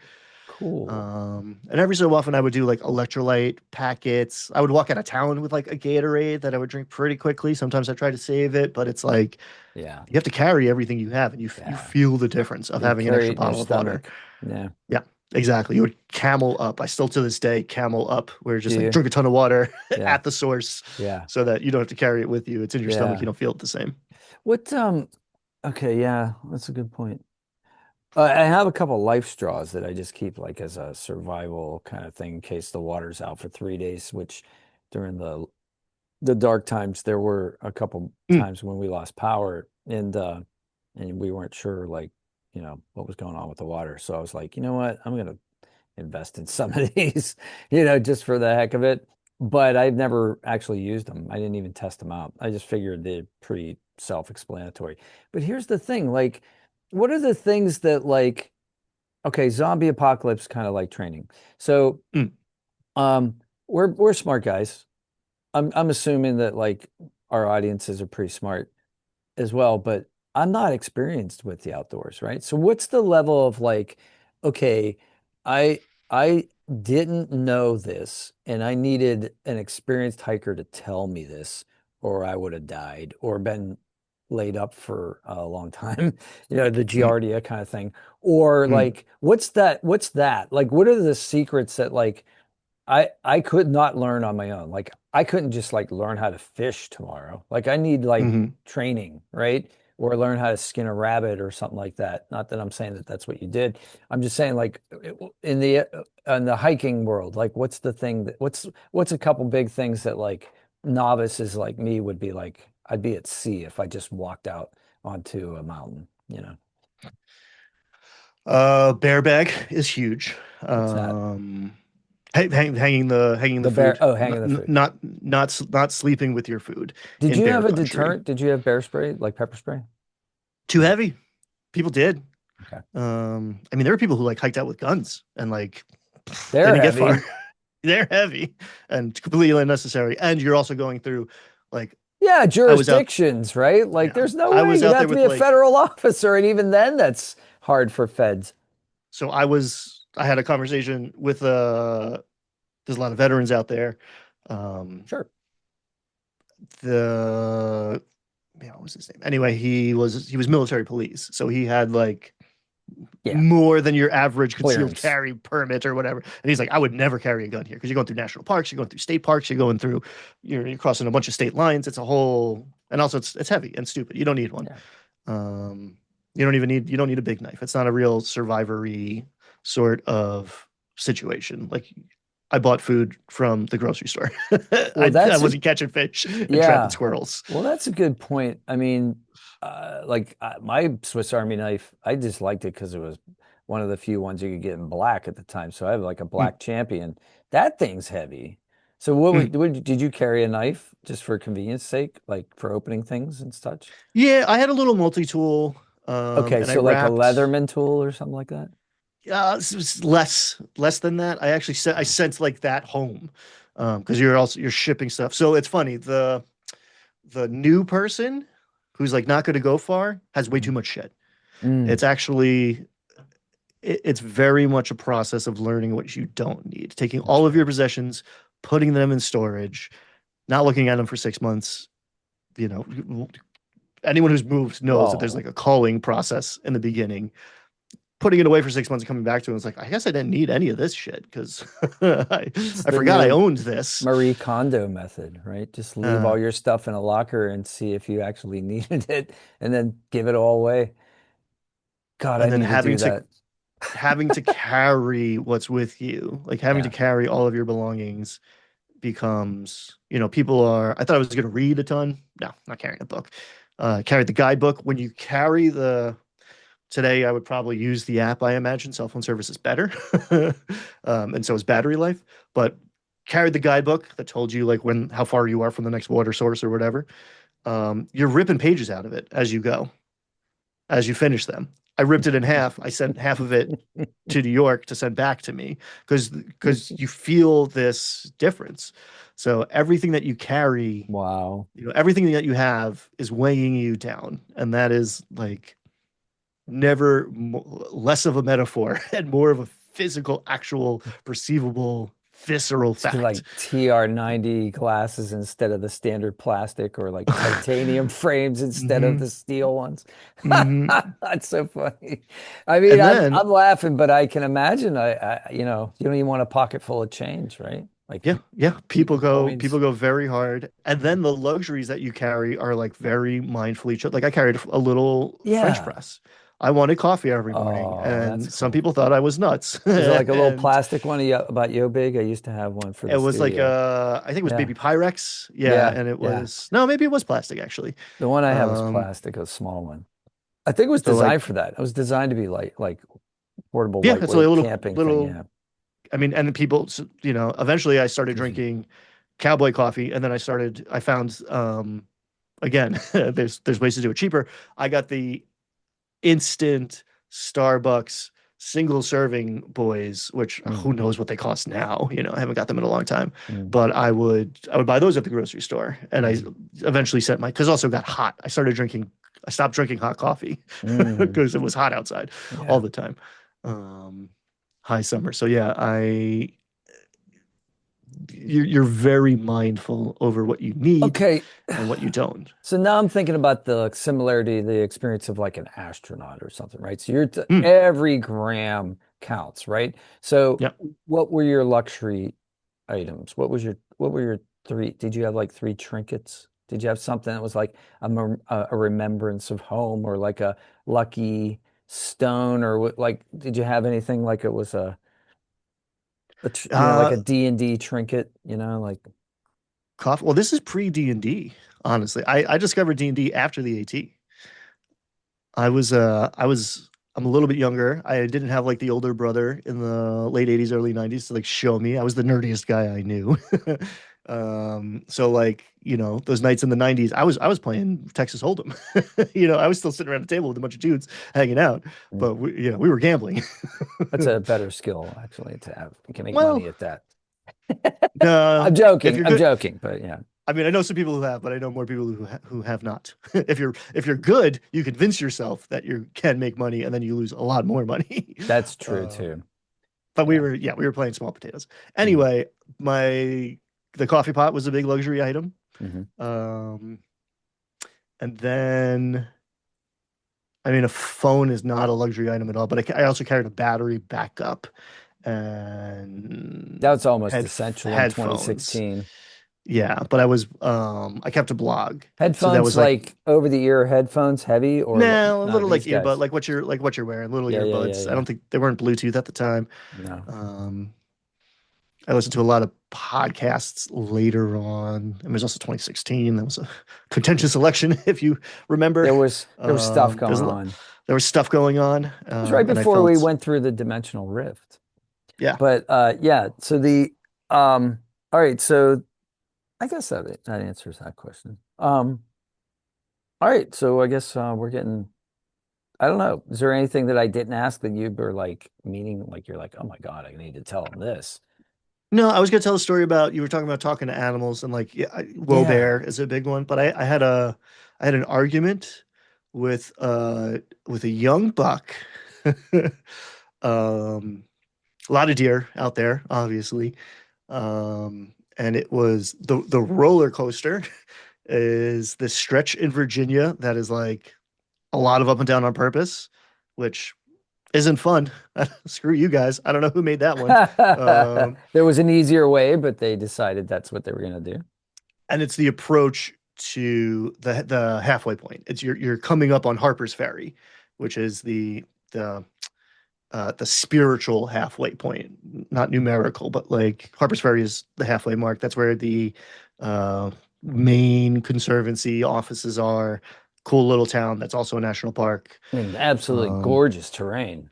Cool. And every so often I would do like electrolyte packets. I would walk out of town with like a Gatorade that I would drink pretty quickly. Sometimes I try to save it, but it's like Yeah. you have to carry everything you have, and you Yeah. feel the difference of You having an carry extra it in your bottle of water. stomach. Yeah. Yeah, exactly. You would camel up. I still to this day camel up, where Do just like you? drink a ton of water Yeah. at the source, Yeah. so that you don't have to carry it with you. It's in your stomach. You Yeah. don't feel it the same. What, okay. Yeah. That's a good point. I have a couple life straws that I just keep like as a survival kind of thing in case the water's out for 3 days, which during the dark times there were a couple Mm, times when we lost power and we weren't sure like, what was going on with the water. So I was like, you know what? I'm gonna invest in some of these, just for the heck of it. But I've never actually used them. I didn't even test them out. I just figured they're pretty self-explanatory. But here's the thing, like, what are the things that like, okay, zombie apocalypse kind of like training. So mm, um we're smart guys. I'm assuming that like our audiences are pretty smart as well, but I'm not experienced with the outdoors, right? So what's the level of like, okay, I I didn't know this and I needed an experienced hiker to tell me this, or I would have died or been laid up for a long time, the mm, Giardia kind of thing. Or mm, like, what's that? Like, what are the secrets that like I could not learn on my own. Like I couldn't just like learn how to fish tomorrow. Like I need like mm. training, right? Or learn how to skin a rabbit or something like that. Not that I'm saying that that's what you did. I'm just saying like in the hiking world, like what's the thing that what's a couple big things that like novices like me would be like I'd be at sea if I just walked out onto a mountain. Bear bag is huge. What's that? Hanging the The bear, food, oh, hanging the food. not sleeping with your food Did in you bear have a country. deterrent? Did you have bear spray, like pepper spray? Too No. heavy. People did. Okay. I mean, there were people who like hiked out with guns and like they They're didn't get far. heavy. They're heavy and completely unnecessary. And you're also going through like Yeah, I was out, jurisdictions, right? Like yeah, there's no I way was you'd out have there to be with a like federal officer, and even then that's hard for feds. I had a conversation with there's a lot of veterans out there. Um, Sure. the yeah, what was his name? Anyway, he was military police, so he had like Yeah. more than your average concealed Clearance. carry permit or whatever. And he's like, I would never carry a gun here because you're going through national parks, you're going through state parks, you're crossing a bunch of state lines. It's a whole, and also it's heavy and stupid. You don't need one. Yeah. Um, you don't need a big knife. It's not a real survivory sort of situation. Like I bought food from the grocery store. Well, I that's a wasn't catching fish and trapping yeah. squirrels. Well, that's a good point. I mean, like my Swiss Army knife, I just liked it because it was one of the few ones you could get in black at the time. So I have like a Mm, black champion. That thing's heavy. So mm. did you carry a knife just for convenience sake, like for opening things and such? Yeah, I had a little multi-tool, Okay, and I so like a wrapped. Leatherman tool or something like that? It's less than that. I actually I Oh, sent like that home, because you're shipping stuff. So it's funny, the new person who's like not going to go far has way Mm. too much shit. Mm. It's actually it's very much a process of learning what you don't need, taking That's all of your right. possessions, putting them in storage, not looking at them for 6 months. You know, anyone who's moved knows that there's Well, like a culling process in the beginning. Putting it away for 6 months and coming back to it, it's like, I guess I didn't need any of this shit because it's I the forgot I new owned this. Marie Kondo method, right? Just leave Uh, all your stuff in a locker and see if you actually needed it and then give it all away. God, I and then need to do that. having to carry what's with you, like having to Yeah. carry all of your belongings becomes, people are, I thought I was going to read a ton. No, not carrying a book. Carried the guidebook. When you carry today, I would probably use the app. I imagine cell phone service is better. And so is battery life. But carried the guidebook that told you like how far you are from the next water source or whatever. You're ripping pages out of it as you go, as you finish them. I ripped it in half. I sent half of it to New York to send back to me because you feel this difference. So everything that you carry, Wow. everything that you have is weighing you down, and that is like never less of a metaphor and more of a physical, actual, perceivable, visceral It's like fact. TR90 glasses instead of the standard plastic or like titanium frames instead of Hmm. the steel ones. Hmm. That's so funny. I mean, And I'm then, I'm laughing, but I can imagine you don't even want a pocket full of change, right? Like yeah, yeah, keep people the go coins. people go very hard, and then the luxuries that you carry are like very mindfully. Like I carried a little French Yeah. press. I wanted coffee every morning, Oh, that's and some cool. people thought I was nuts. Is it like a little And plastic one about yo big? I used to have one for it the was like studio. I think it was Yeah. baby Pyrex. Yeah, Yeah. and it Yeah. was no, maybe it was plastic actually. The one I have was Um, plastic, a small one. I think it was so designed like for that. It was designed to be like portable, yeah, it's like a lightweight camping thing. little. Yeah. I mean, and then people, eventually I started Excuse me. drinking cowboy coffee, and then I found again, there's ways to do it cheaper. I got the instant Starbucks single serving boys, which Mm, who knows what they cost now. I haven't got them in a long time, mm, but I would buy those at the grocery store, and I mm, eventually set my because also got hot. I stopped drinking hot coffee mm. because it was hot outside all Yeah. the time. Um, High summer. So yeah, you're very mindful over what you need Okay. and what you don't. So now I'm thinking about the similarity, the experience of like an astronaut or something, right? So Mm, every gram counts, right? So yeah. what were your luxury items? What were your three? Did you have like three trinkets? Did you have something that was like a remembrance of home or like a lucky stone or like did you have anything like it was like Uh, a D&D trinket, like Coffee. Well, this is pre D&D. Honestly, I discovered D&D after the AT. I'm a little bit younger. I didn't have like the older brother in the late 80s, early 90s to like show me. I was the nerdiest guy I knew. So like, those nights in the 90s, I was playing Texas Hold'em. I was still sitting around the table with a bunch of dudes hanging out, mm, but we were gambling. that's a better skill actually to have. You can make Well, money at that. no, I'm if joking. you're I'm good, joking, but yeah, I mean, I know some people who have, but I know more people who have not. If you're good, you convince yourself that you can make money, and then you lose a lot more money. that's true Um, too. but Yeah. we were playing small potatoes. Mm, Anyway, my the coffee pot was a big luxury item. hmm. Um, and then I mean, a phone is not a luxury item at all, but I also carried a battery backup That was and almost essential in headphones. 2016. Yeah, but I kept a blog, so that Headphones, was like like over the ear headphones, heavy or no, a no, little like these earbud, guys. like what you're wearing, little Yeah, yeah, yeah, earbuds. I yeah. don't think they weren't Bluetooth at the time. No, Um, I listened to a lot of podcasts later on. I mean, it was also 2016. That was a contentious election, if you remember. there was stuff There's going a lot, on. It there was stuff going on, was right and I before we felt, went through the dimensional rift. yeah, But yeah, so all right, so I guess that answers that question. All right, so I guess we're getting I don't know. Is there anything that I didn't ask that you were like meaning like you're like, oh my God, I need to tell him this? No, I was gonna tell a story about you were talking about talking to animals and like yeah, woe Yeah. bear is a big one. But I had an argument with with a young buck. Um, a lot of deer out there, obviously. And it was the roller coaster is this stretch in Virginia that is like a lot of up and down on purpose, which isn't fun. Screw you guys. I don't know who made that one. Um, There was an easier way, but they decided that's what they were going to do. and it's the approach to the halfway point. It's you're coming up on Harper's Ferry, which is the spiritual halfway point, not numerical, but like Harper's Ferry is the halfway mark. That's where the uh, main conservancy offices are. Cool little town that's also a national park. I mean, absolutely Um, gorgeous terrain.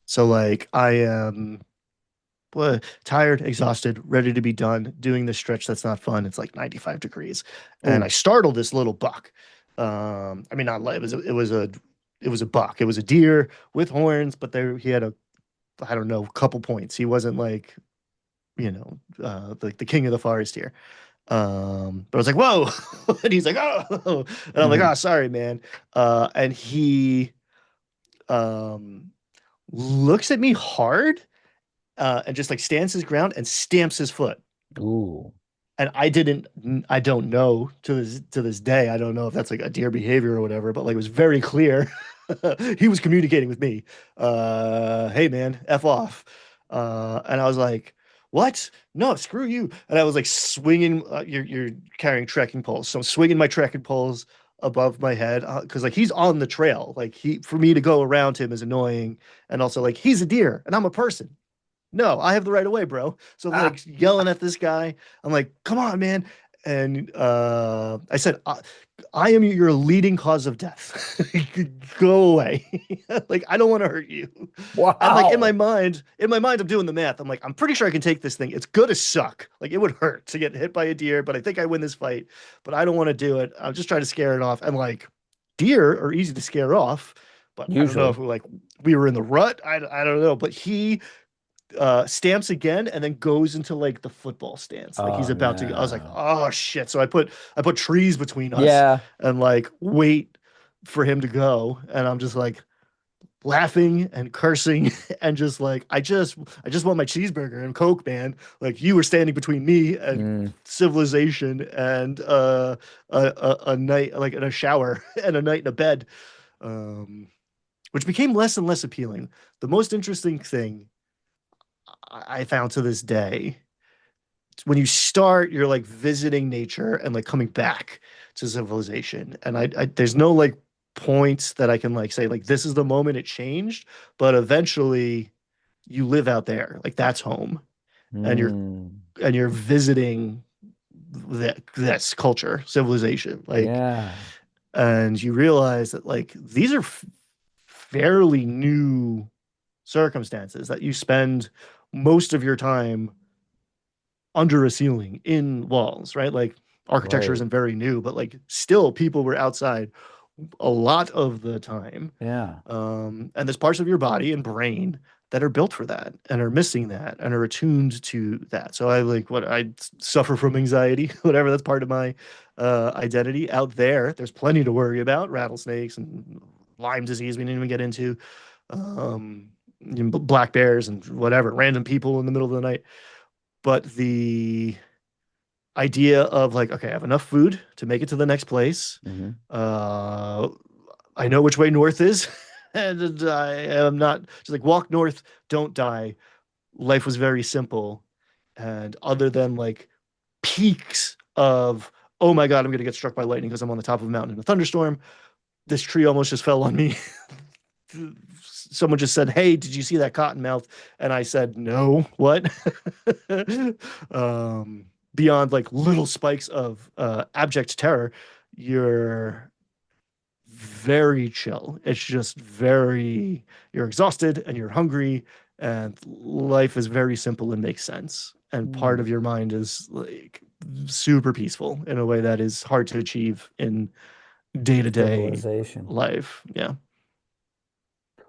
so like I am tired, exhausted, ready to be done doing this stretch that's not fun. It's like 95 degrees, and I Ooh. startled this little buck. I mean, not it was a buck. It was a deer with horns, but there he had a I don't know couple points. He wasn't like the king of the forest here. But I was like, whoa, and he's like, oh, and I'm like, Mhm. oh, sorry, man. And he um looks at me hard and just like stands his ground and stamps his foot. Ooh. And I don't know to this day, I don't know if that's like a deer behavior or whatever, but like it was very clear he was communicating with me. Hey man, F off. And I was like, what? No, screw you. And I was like swinging, you're carrying trekking poles. So I'm swinging my trekking poles above my head because like he's on the trail. Like for me to go around him is annoying. And also like he's a deer and I'm a person. No, I have the right of way, bro. So I'm Ah. like yelling at this guy. I'm like, come on, man. And I said, I am your leading cause of death. Go away. Like, I don't want to hurt you. And like Wow. in my mind, I'm doing the math. I'm like, I'm pretty sure I can take this thing. It's gonna suck. Like it would hurt to get hit by a deer, but I think I win this fight. But I don't want to do it. I'm just trying to scare it off. And like deer are easy to scare off, but I don't know if Usually. we were in the rut. I don't know. But he stamps again and then goes into like the football stance. Like he's Oh about to I was like, no. "Oh shit." So I put trees between us Yeah. and like wait for him to go and I'm just like laughing and cursing and just like I just want my cheeseburger and Coke, man. Like you were standing between me and Mm. civilization and a night like in a shower and a night in a bed. Um which became less and less appealing. The most interesting thing I found to this day. When you start, you're like visiting nature and like coming back to civilization. And there's no like points that I can like say like this is the moment it changed, but eventually you live out there, like that's home, and Mm. you're visiting this culture, civilization, like, Yeah. and you realize that like these are fairly new circumstances that you spend most of your time under a ceiling in walls, right? Like architecture Right. isn't very new, but like still people were outside a lot of the time. Yeah. And there's parts of your body and brain that are built for that and are missing that and are attuned to that. So I like what I suffer from anxiety, whatever. That's part of my identity. Out there, there's plenty to worry about: rattlesnakes and Lyme disease. We didn't even get into black bears and whatever, random people in the middle of the night. But the idea of like, okay, I have enough food to make it to the next place. Hmm. Uh, I know which way north is, and I am not just like walk north, don't die. Life was very simple, and other than like peaks of oh my god, I'm gonna get struck by lightning because I'm on the top of a mountain in a thunderstorm. This tree almost just fell on me. Someone just said, "Hey, did you see that cottonmouth?" And I said, "No, what?" um, Beyond like little spikes of abject terror, you're very chill. It's just very you're exhausted and you're hungry, and life is very simple and makes sense. And part Mm. of your mind is like super peaceful in a way that is hard to achieve in day to day Civilization. life. Yeah.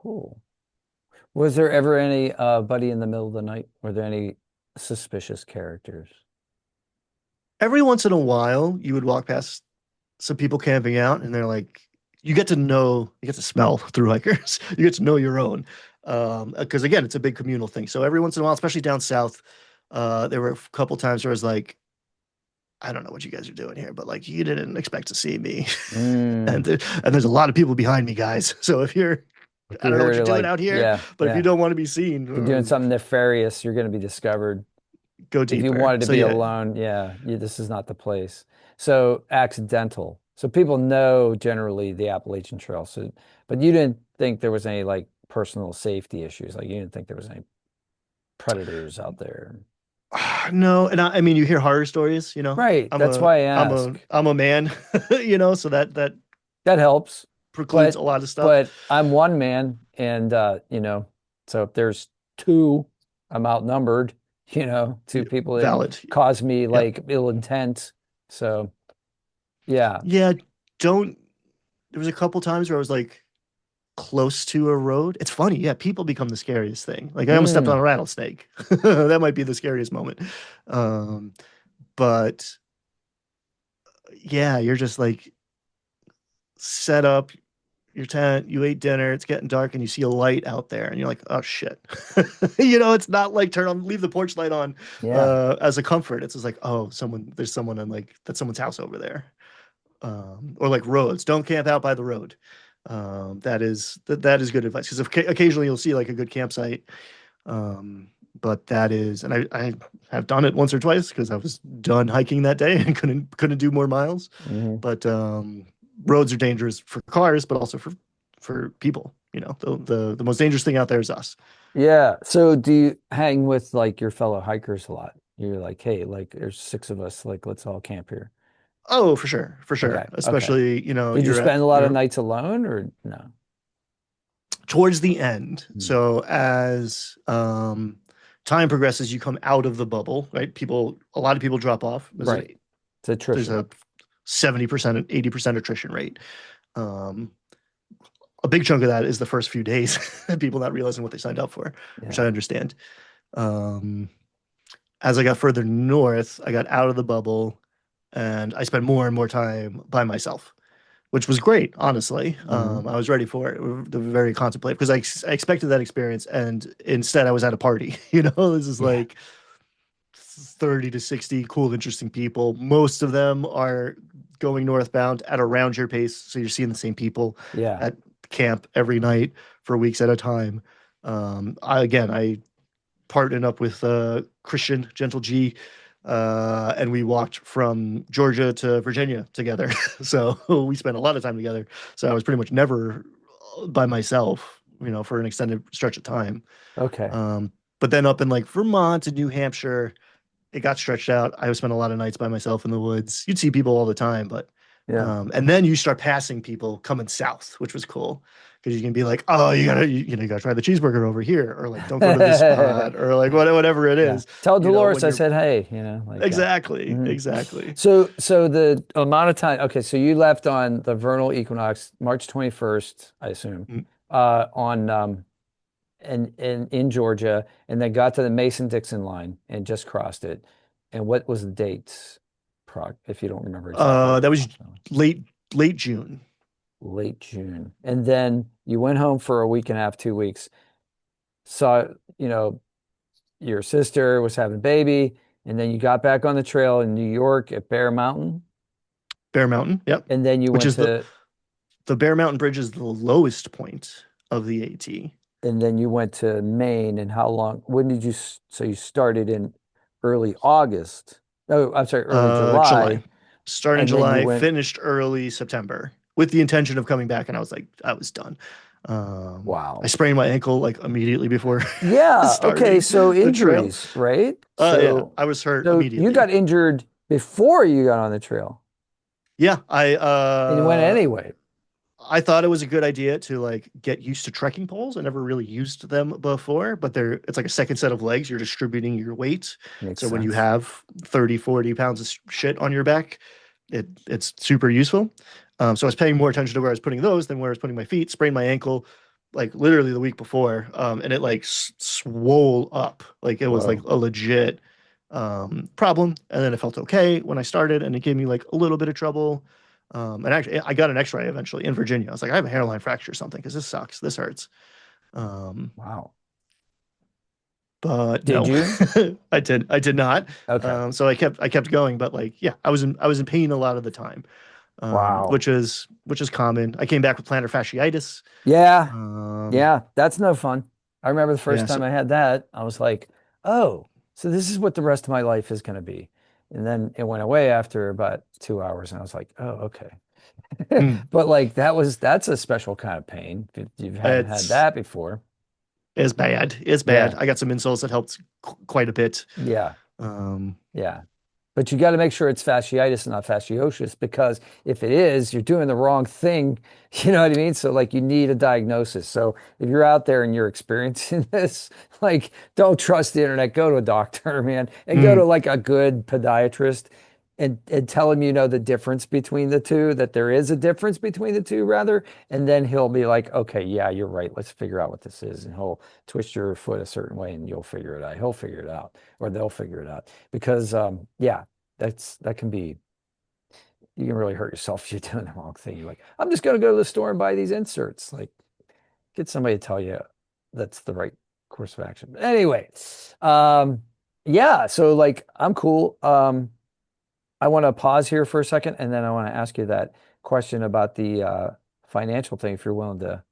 Cool. Was there ever any buddy in the middle of the night? Were there any suspicious characters? Every once in a while, you would walk past some people camping out, and they're like, you get to know, you get to smell through hikers. You get to know your own. Because again, it's a big communal thing. So every once in a while, especially down south, there were a couple times where I was like, I don't know what you guys are doing here, but like you didn't expect to see me. Mm. And there's a lot of people behind me, guys. So if you're, If I don't know what you're you're doing like, out here, yeah, but if you yeah, don't want to be seen, if you're doing something nefarious, you're going to be discovered. go If you deeper. wanted to So be yeah, alone, yeah, this is not the place. So accidental. So people know generally the Appalachian Trail. So, but you didn't think there was any like personal safety issues. Like you didn't think there was any predators out there. no, and I mean, you hear horror stories, you know. Right. That's why I ask. I'm a man, you know, so that That helps. precludes But a lot of stuff. but I'm one man and so if there's two, I'm outnumbered, two Yeah, people that valid. cause me Yeah, like ill intent. So yeah. yeah. Don't. There was a couple times where I was like close to a road. It's funny, yeah. People become the scariest thing. Like I almost stepped on Mm. a rattlesnake. That might be the scariest moment. Um, but yeah, you're just like set up your tent, you ate dinner, it's getting dark, and you see a light out there, and you're like, oh shit. You know, it's not like leave the porch light on Yeah. as a comfort. It's just like, oh, there's someone in like that's someone's house over there. Or like roads. Don't camp out by the road. That is good advice because occasionally you'll see like a good campsite. But that is, and I have done it once or twice because I was done hiking that day and couldn't do more miles. Hmm. But roads are dangerous for cars, but also for people. You know, the most dangerous thing out there is us. Yeah. So do you hang with like your fellow hikers a lot? You're like, hey, like there's six of us, like let's all camp here. Oh, for sure, for sure. Okay. Okay. Especially, you know, Did you you're at spend a lot of you're nights alone or no? towards the end. Mm. So as time progresses, you come out of the bubble, right? A lot of people drop off. Right. It's There's attrition. a 70% and 80% attrition rate. Um, a big chunk of that is the first few days, people not realizing what they signed up for, which Yeah. I understand. Um, as I got further north, I got out of the bubble and I spent more and more time by myself, which was great, honestly. Hmm. I was ready for it, very contemplative, because I expected that experience, and instead I was at a party. You know, this is Yeah. like 30 to 60 cool, interesting people. Most of them are going northbound at around your pace, so you're seeing the same people Yeah. at camp every night for weeks at a time. I partnered up with Christian Gentle G, and we walked from Georgia to Virginia together. So we spent a lot of time together. So I was pretty much never by myself, you know, for an extended stretch of time. Okay. Um, but then up in like Vermont and New Hampshire, it got stretched out. I would spend a lot of nights by myself in the woods. You'd see people all the time, but Yeah. and then you start passing people coming south, which was cool because you can be like, oh, you gotta try the cheeseburger over here, or like don't go to this spot, or like whatever it Yeah. is, Tell you know, Dolores when I you're said, hey, like that. exactly, Hmm. exactly. So the amount of time, okay, so you left on the vernal equinox, March 21st, I assume, Mm. on and in Georgia, and then got to the Mason-Dixon line and just crossed it. And what was the date, if you don't remember exactly? That was late late June. Late June. And then you went home for a week and a half, 2 weeks, saw, your sister was having a baby, and then you got back on the trail in New York at Bear Mountain, Bear Mountain, yep, and then you which went is to the Bear Mountain Bridge is the lowest point of the AT. and then you went to Maine. And how long, when did you, so you started in early August. Oh, I'm sorry, early July. July, Started in and then you July, went, finished early September with the intention of coming back, and I was like, I was done. I wow. sprained my ankle like immediately before Yeah, okay, starting so the trail. injuries, right? Yeah, So I was hurt so you got immediately. injured before you got on the trail, Yeah, and you went anyway. I thought it was a good idea to like get used to trekking poles. I never really used them before, but it's like a second set of legs. You're distributing your weight. Makes So when you sense. have 30, 40 pounds of shit on your back, it's super useful. So I was paying more attention to where I was putting those than where I was putting my feet. Sprained my ankle like literally the week before, and it like swole up. Like it was like Whoa. a legit. problem, and then it felt okay when I started, and it gave me like a little bit of trouble. And actually, I got an X-ray eventually in Virginia. I was like, I have a hairline fracture or something because this sucks. This hurts. Um, Wow. but Did no, you? I did not. Okay. So I kept going, but like, yeah, I was in pain a lot of the time, Wow. which is common. I came back with plantar fasciitis. Yeah. Um, Yeah. That's no fun. I remember the first yeah, so time I had that, I was like, oh, so this is what the rest of my life is going to be. And then it went away after about 2 hours, and I was like, oh, okay. mm, But like that's a special kind of pain if you haven't had it's that before. it's bad. It's bad. Yeah. I got some insoles that helped quite a bit. Yeah. Um, Yeah. But you got to make sure it's fasciitis and not fasciiosis because if it is, you're doing the wrong thing. You know what I mean? So like you need a diagnosis. So if you're out there and you're experiencing this, like don't trust the internet. Go to a doctor, man, and go to mm, like a good podiatrist and tell him you know the difference between the two, that there is a difference between the two rather. And then he'll be like, okay, yeah, you're right. Let's figure out what this is. And he'll twist your foot a certain way and you'll figure it out. He'll figure it out or they'll figure it out because yeah, that can be you can really hurt yourself if you're doing the wrong thing. You're like, I'm just going to go to the store and buy these inserts. Like, get somebody to tell you that's the right course of action. But anyway, um, yeah. So like, I'm cool. I want to pause here for a second, and then I want to ask you that question about the financial thing, if you're willing to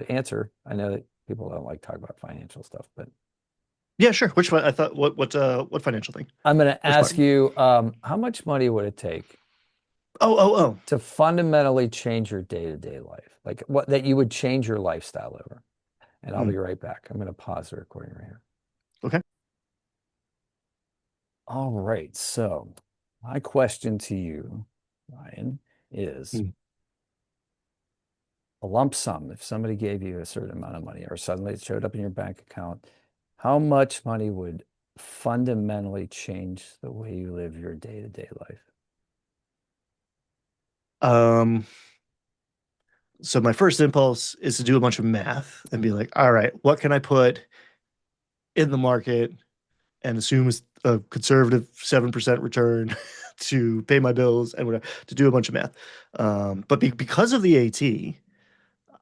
answer. I know that people don't like talk about financial stuff, but yeah, sure. Which one? I thought what financial thing? I'm going to Which part? ask you, how much money would it take Oh. to fundamentally change your day-to-day life? Like what that you would change your lifestyle over. And I'll Hmm, be right back. I'm going to pause the recording right here. okay. All right. So, my question to you, Ryan, is Hmm. a lump sum. If somebody gave you a certain amount of money or suddenly it showed up in your bank account, how much money would fundamentally change the way you live your day-to-day life? Um, so my first impulse is to do a bunch of math and be like, all right, what can I put in the market and assume is a conservative 7% return to pay my bills and whatever, to do a bunch of math. But because of the AT,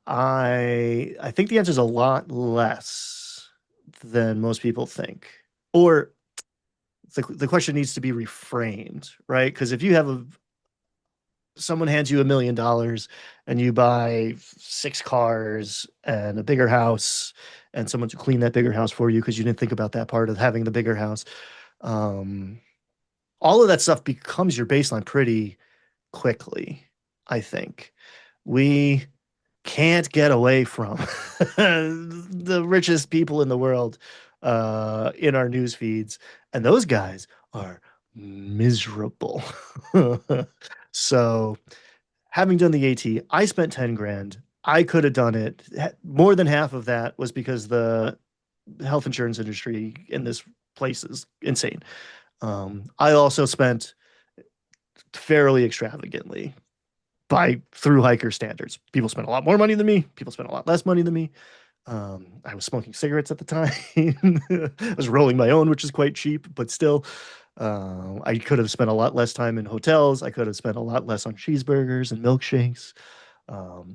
I think the answer is a lot less than most people think. Or the question needs to be reframed, right? Because if you have a someone hands you $1 million and you buy 6 cars and a bigger house and someone to clean that bigger house for you because you didn't think about that part of having the bigger house. Um, all of that stuff becomes your baseline pretty quickly, I think. We can't get away from the richest people in the world in our news feeds, and those guys are miserable. So, having done the AT, I spent 10 grand. I could have done it. More than half of that was because the health insurance industry in this place is insane. I also spent fairly extravagantly by through hiker standards. People spent a lot more money than me. People spent a lot less money than me. I was smoking cigarettes at the time. I was rolling my own, which is quite cheap, but still, I could have spent a lot less time in hotels. I could have spent a lot less on cheeseburgers and milkshakes.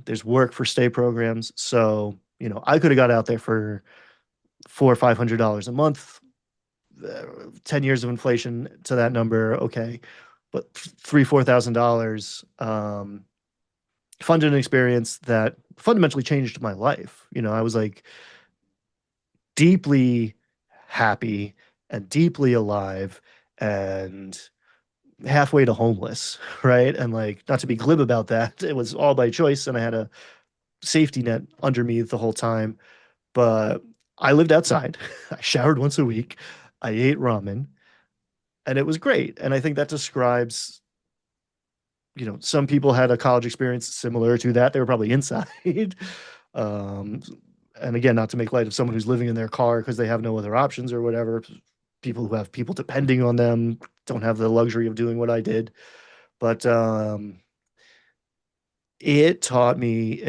There's work for stay programs, so I could have got out there for $400 or $500 a month. 10 years of inflation to that number, okay, but $3,000 $4,000 funded an experience that fundamentally changed my life. I was like deeply happy and deeply alive and halfway to homeless, right? And like, not to be glib about that, it was all by choice, and I had a safety net under me the whole time. But I lived outside. I showered once a week. I ate ramen, and it was great. And I think that describes, some people had a college experience similar to that. They were probably inside. um, and again, not to make light of someone who's living in their car because they have no other options or whatever. People who have people depending on them don't have the luxury of doing what I did. But it taught me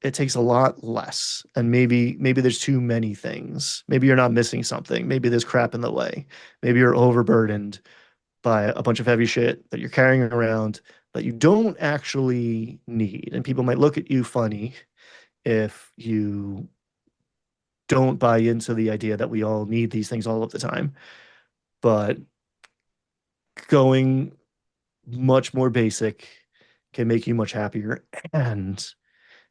it takes a lot less. And maybe there's too many things. Maybe you're not missing something. Maybe there's crap in the way. Maybe you're overburdened by a bunch of heavy shit that you're carrying around that you don't actually need. And people might look at you funny if you don't buy into the idea that we all need these things all of the time. But going much more basic can make you much happier. And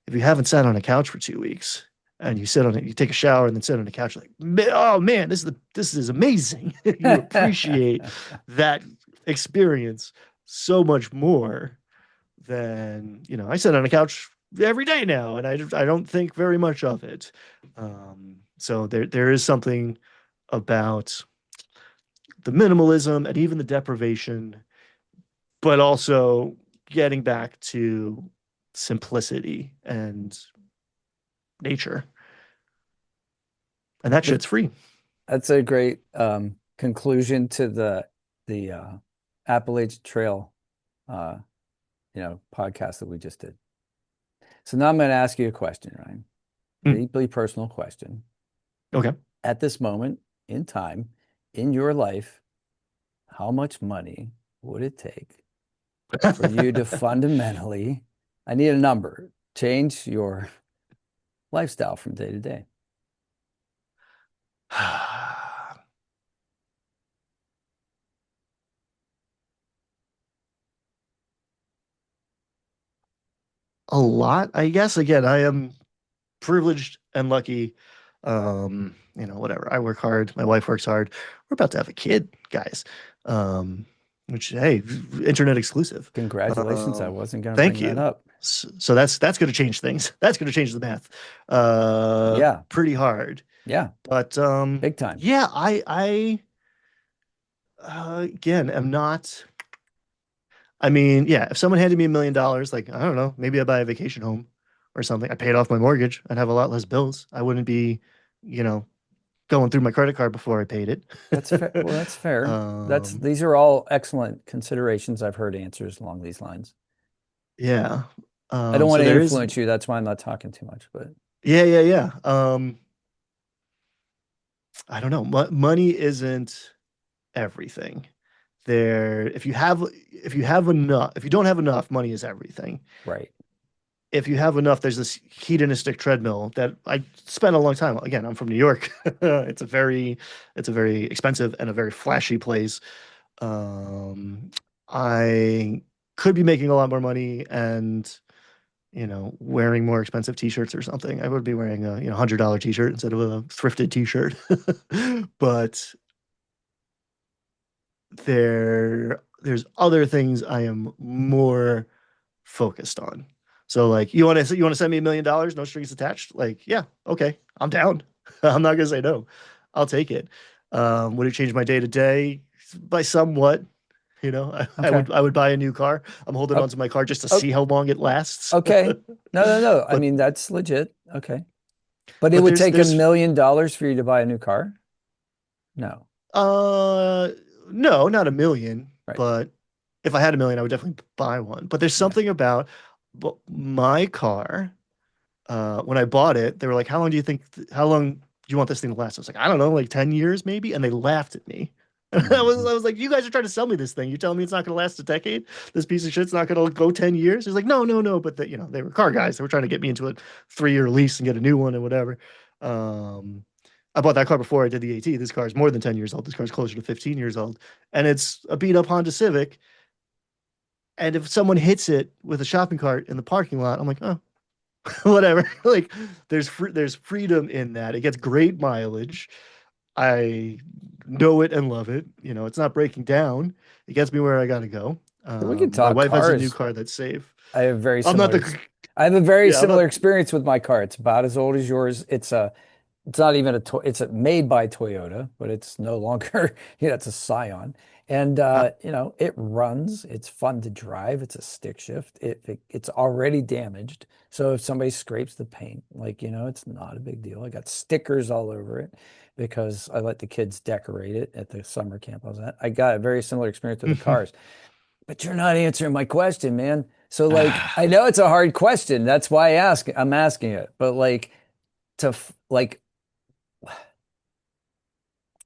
if you haven't sat on a couch for 2 weeks and you sit on it, you take a shower and then sit on the couch, like, oh man, this is amazing. You appreciate that experience so much more than, I sit on a couch every day now, and I don't think very much of it. So there is something about the minimalism and even the deprivation, but also getting back to simplicity and nature. And that shit's free. That's a great conclusion to the Appalachian Trail uh, podcast that we just did. So now I'm going to ask you a question, Ryan. Mm, Deeply personal question. okay. At this moment in time in your life, how much money would it take for you to fundamentally, I need a number, change your lifestyle from day to day? A lot, I guess. Again, I am privileged and lucky. Whatever. I work hard. My wife works hard. We're about to have a kid, guys. Um, which, hey, internet exclusive. Congratulations. I Um, wasn't going to thank bring that you. up. So that's going to change things. That's going to change the math. Yeah. Pretty hard. Yeah. But Big time. yeah, I again am not. I mean, yeah, if someone handed me $1 million, like, I don't know, maybe I'd buy a vacation home or something. I paid off my mortgage. I'd have a lot less bills. I wouldn't be, you know, going through my credit card before I paid it. That's fair. Well, that's fair. Um, These are all excellent considerations. I've heard answers along these lines. yeah. I don't want So to there is, influence you. That's why I'm not talking too much, but yeah, yeah, yeah. I don't know. Money isn't everything. If you don't have enough, money is everything. right. If you have enough, there's this hedonistic treadmill that I spent a long time. Again, I'm from New York. It's a very expensive and a very flashy place. I could be making a lot more money and wearing more expensive t-shirts or something. I would be wearing a $100 t-shirt instead of a thrifted t-shirt. But there's other things I am more focused on. So like you want to send me $1 million, no strings attached? Like, yeah, okay, I'm down. I'm not gonna say no. I'll take it. Would it change my day to day? By somewhat. I Okay. would buy a new car. I'm holding Oh, on to my car just to oh, see how long it lasts. okay. No, no, no. I But mean, that's legit. Okay. But it but would there's take $1 there's million for you to buy a new car? No. uh no, not a million, Right. but if I had a million, I would definitely buy one. But there's Yeah. something about my car. When I bought it, they were like, how long do you want this thing to last? I was like, I don't know, like 10 years maybe. And they laughed at me. And I was, Mhm. I was like, you guys are trying to sell me this thing. You're telling me it's not going to last a decade? This piece of shit's not going to go 10 years? He's like, no, no, no. But they were car guys. They were trying to get me into a 3-year lease and get a new one and whatever. Um, I bought that car before I did the AT. This car is more than 10 years old. This car is closer to 15 years old. And it's a beat up Honda Civic. And if someone hits it with a shopping cart in the parking lot, I'm like, oh, whatever. Like there's freedom in that. It gets great mileage. I know it and love it. It's not breaking down. It gets me where I gotta go. So we could My talk wife has a new cars. car that's safe. I have very I'm not similar the ex I have a very yeah, I'm similar not experience with my car. It's about as old as yours. It's not even a toy. It's made by Toyota, but it's no longer, it's a Scion. And ah, it runs. It's fun to drive. It's a stick shift. It's already damaged. So if somebody scrapes the paint, like, it's not a big deal. I got stickers all over it because I let the kids decorate it at the summer camp I was at. I got a very similar experience with the cars. but you're not answering my question, man. So like, I know it's a hard question. That's why I'm asking it. But like like,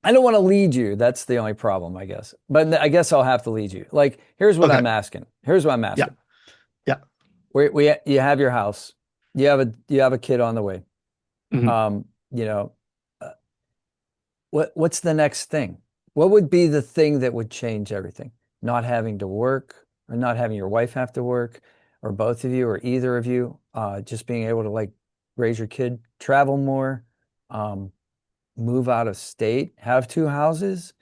I don't want to lead you. That's the only problem, I guess. But I guess I'll have to lead you. Like, here's what Okay. I'm asking. Here's what I'm Yeah. asking. Yeah. You have your house. You have a kid on the way. Mhm. You know, uh, what's the next thing? What would be the thing that would change everything? Not having to work, or not having your wife have to work, or both of you, or either of you, just being able to like raise your kid, travel more, um, move out of state, have two houses,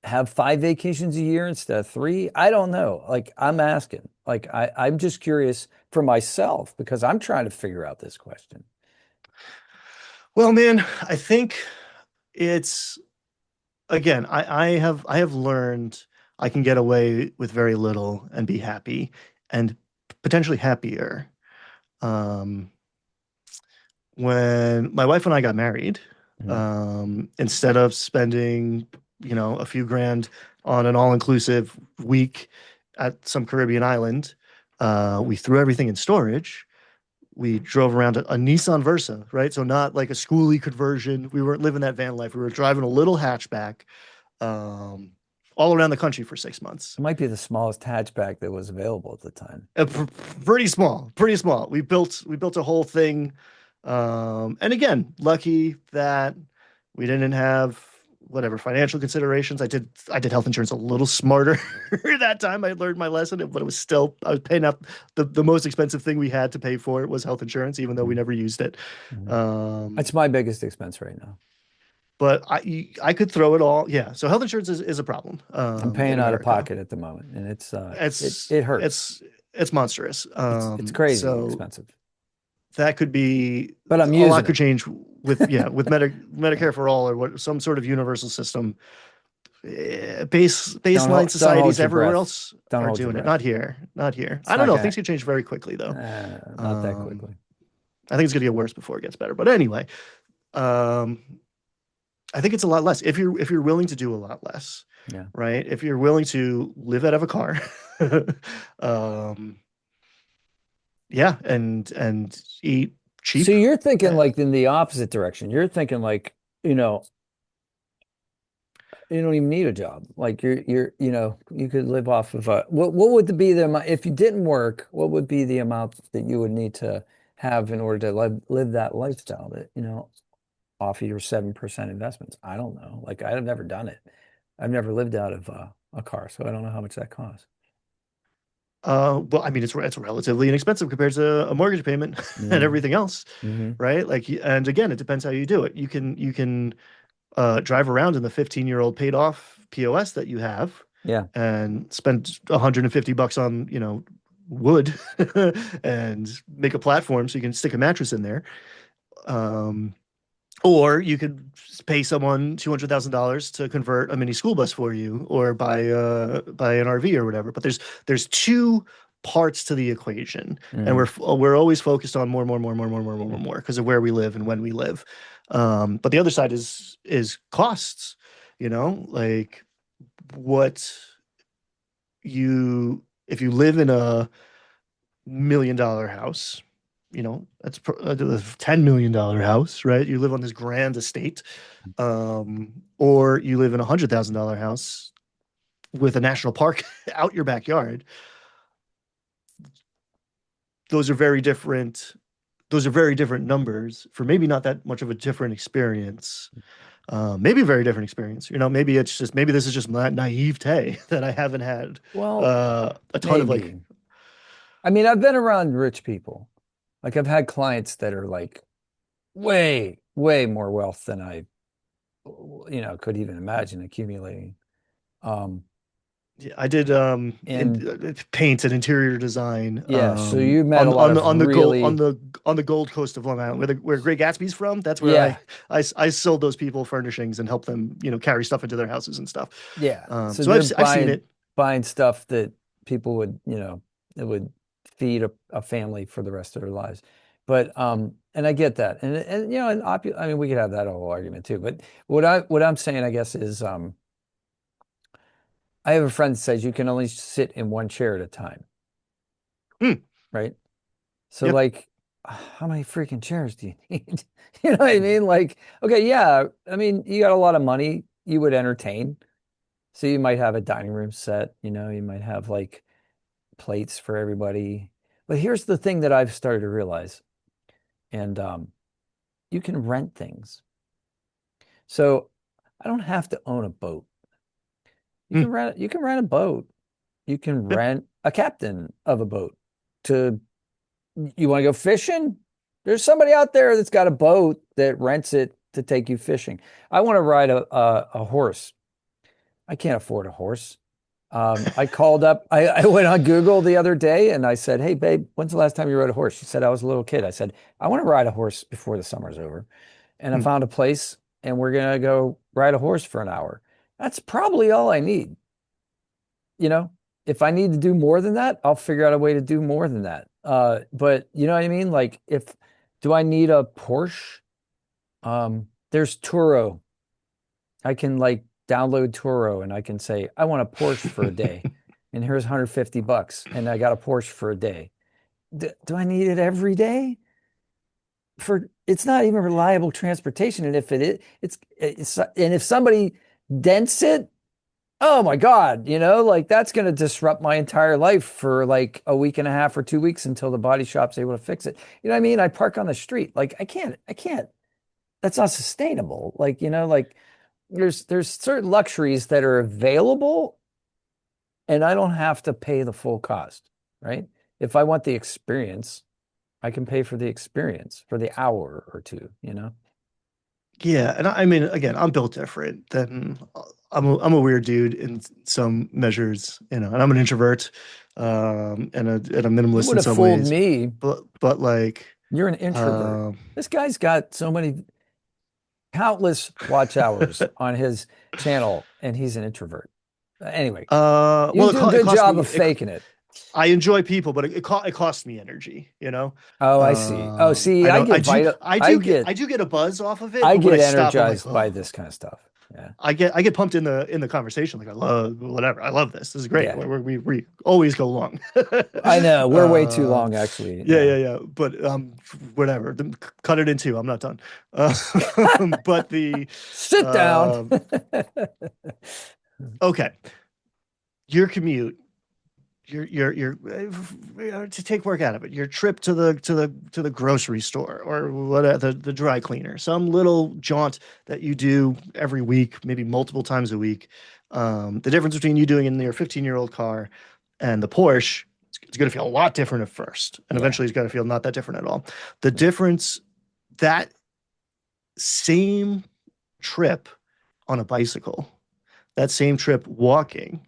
have 5 vacations a year instead of three. I don't know. Like I'm asking. Like I'm just curious for myself because I'm trying to figure out this question. Well, man, I think it's again, I have learned I can get away with very little and be happy and potentially happier. Um, when my wife and I got married, Mhm. instead of spending, a few grand on an all-inclusive week at some Caribbean island, we threw everything in storage. We drove around a Nissan Versa, right? So not like a schoolie conversion. We weren't living that van life. We were driving a little hatchback, um, all around the country for 6 months. It might be the smallest hatchback that was available at the time. Pretty small, pretty small. We built a whole thing, and again, lucky that we didn't have whatever financial considerations. I did health insurance a little smarter that time. I learned my lesson, but it was still I was paying up the most expensive thing we had to pay for it was health insurance, even though we Mhm. never used it. Mhm. Um, That's my biggest expense right now. but I could throw it all. Yeah, so health insurance is a problem I'm in paying out of America. pocket at the moment, and It's it hurts. it's monstrous. It's crazy So expensive. that could be But I'm a lot using could it. change with Medicare for all or what some sort of universal system. Baseline Don't societies hold your everywhere breath. else Don't are hold your doing it. breath. Not here. Not here. It's I don't not know. gonna Things could change very quickly though. not that Um, quickly. I think it's gonna get worse before it gets better. But anyway, um, I think it's a lot less if you're willing to do a lot less, Yeah. right? If you're willing to live out of a car, um, yeah, and eat So cheap. you're thinking Uh, like in the opposite direction. You're thinking like, you know, you don't even need a job. Like you could live off of what would be the amount if you didn't work, what would be the amount that you would need to have in order to live that lifestyle that, off of your 7% investments? I don't know. Like I've never done it. I've never lived out of a car, so I don't know how much that costs. well, I mean, it's relatively inexpensive compared to a mortgage payment and Mm-hmm. everything else, Mm-hmm. right? Like, and again, it depends how you do it. You can drive around in the 15-year-old paid off POS that you have Yeah. and spend $150 on, wood and make a platform so you can stick a mattress in there. Um, or you could pay someone $200,000 to convert a mini school bus for you, or buy an RV or whatever. But there's two parts to the equation, and Mm-hmm. we're always focused on more because of where we live and when we live. But the other side is costs. Like what you if you live in a $1 million house, that's a $10 million house, right? You live on this grand estate, or you live in $100,000 house with a national park out your backyard. Those are very different. Those are very different numbers for maybe not that much of a different experience. Maybe a very different experience. Maybe this is just naivete that I haven't had Well, a ton of like, maybe. I mean, I've been around rich people. Like I've had clients that are like way, way more wealth than I, could even imagine accumulating. Um, yeah, I did and paint and interior design yeah, so you met a lot of really, on the Gold Coast of Long Island, where Great Gatsby's from. That's where I yeah, I I sold those people furnishings and helped them carry stuff into their houses and stuff. yeah. So So they're I've seen buying it. buying stuff that people would, that would feed a family for the rest of their lives. But and I get that. And I mean we could have that whole argument too. But what I'm saying, I guess, is I have a friend that says you can only sit in one chair at a time, Hmm. right? So Yep. like, how many freaking chairs do you need? You know what I mean? Like, okay, yeah, I mean, you got a lot of money, you would entertain. So you might have a dining room set, you might have like plates for everybody. But here's the thing that I've started to realize, and you can rent things. So I don't have to own a boat. Hmm. You can rent a boat. You can Yep. rent a captain of a boat to you want to go fishing? There's somebody out there that's got a boat that rents it to take you fishing. I want to ride a horse. I can't afford a horse. I called up, I went on Google the other day and I said, "Hey, babe, when's the last time you rode a horse?" She said, "I was a little kid." I said, "I want to ride a horse before the summer's over." And I Hmm. found a place and we're going to go ride a horse for an hour. That's probably all I need. You know, if I need to do more than that, I'll figure out a way to do more than that. But you know what I mean? Like, do I need a Porsche? There's Turo. I can like download Turo and I can say, I want a Porsche for a day. And here's 150 bucks. And I got a Porsche for a day. Do I need it every day? It's not even reliable transportation. And if it is, and if somebody dents it, oh my God, like that's going to disrupt my entire life for like a week and a half or 2 weeks until the body shop's able to fix it. You know what I mean? I park on the street. Like I can't, that's not sustainable. Like, like there's certain luxuries that are available and I don't have to pay the full cost, right? If I want the experience, I can pay for the experience for the hour or two. Yeah, and I mean, again, I'm built different than I'm a weird dude in some measures, and I'm an introvert, and a You minimalist would in have some fooled ways, me. but like, You're an introvert. um, This guy's got so many countless watch hours on his channel, and he's an introvert. Anyway, you well, do a it good cost job me. of faking it. I enjoy people, but it costs me energy, you know. Oh, I see. Oh, see, I don't. I do get a buzz off of it, I but when I get stop, I'm like, energized by oh. this kind of stuff. Yeah. I get pumped in the conversation. Like I love whatever. I love this. This is great. Yeah. We always go long. I know. We're way too uh, long, actually. yeah, Yeah. yeah, yeah. But whatever. Cut it in two. I'm not done. Uh, but the Sit down. um, okay, your commute. Your to take work out of it. Your trip to the grocery store or whatever the dry cleaner, some little jaunt that you do every week, maybe multiple times a week. The difference between you doing it in your 15-year-old car and the Porsche, it's going to feel a lot different at first, and Yeah. eventually it's going to feel not that different at all. The difference that same trip on a bicycle, that same trip walking,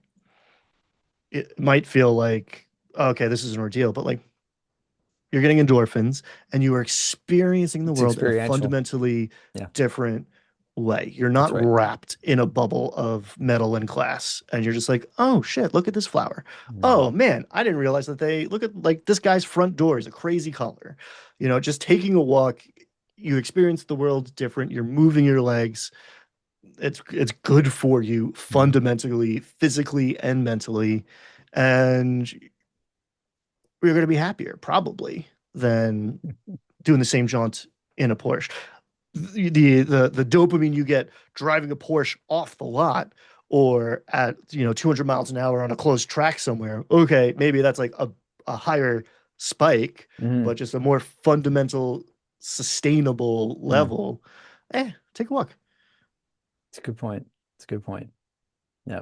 it might feel like okay, this is an ordeal, but like you're getting endorphins and you are experiencing the It's world in a experiential. fundamentally Yeah. different way. You're That's not right. wrapped in a bubble of metal and glass and you're just like, "Oh shit, look at this flower. Yeah. Oh man, I didn't realize that they look at like this guy's front door is a crazy color." Just taking a walk, you experience the world different. You're moving your legs. It's good for you Mhm. fundamentally, physically and mentally. And you're going to be happier probably than doing the same jaunt in a Porsche. The dopamine you get driving a Porsche off the lot or at 200 miles an hour on a closed track somewhere. Okay, maybe that's like a higher spike, but Mhm. just a more fundamental, sustainable Mm. level. Take a walk. It's a good point. It's a good point. Yeah.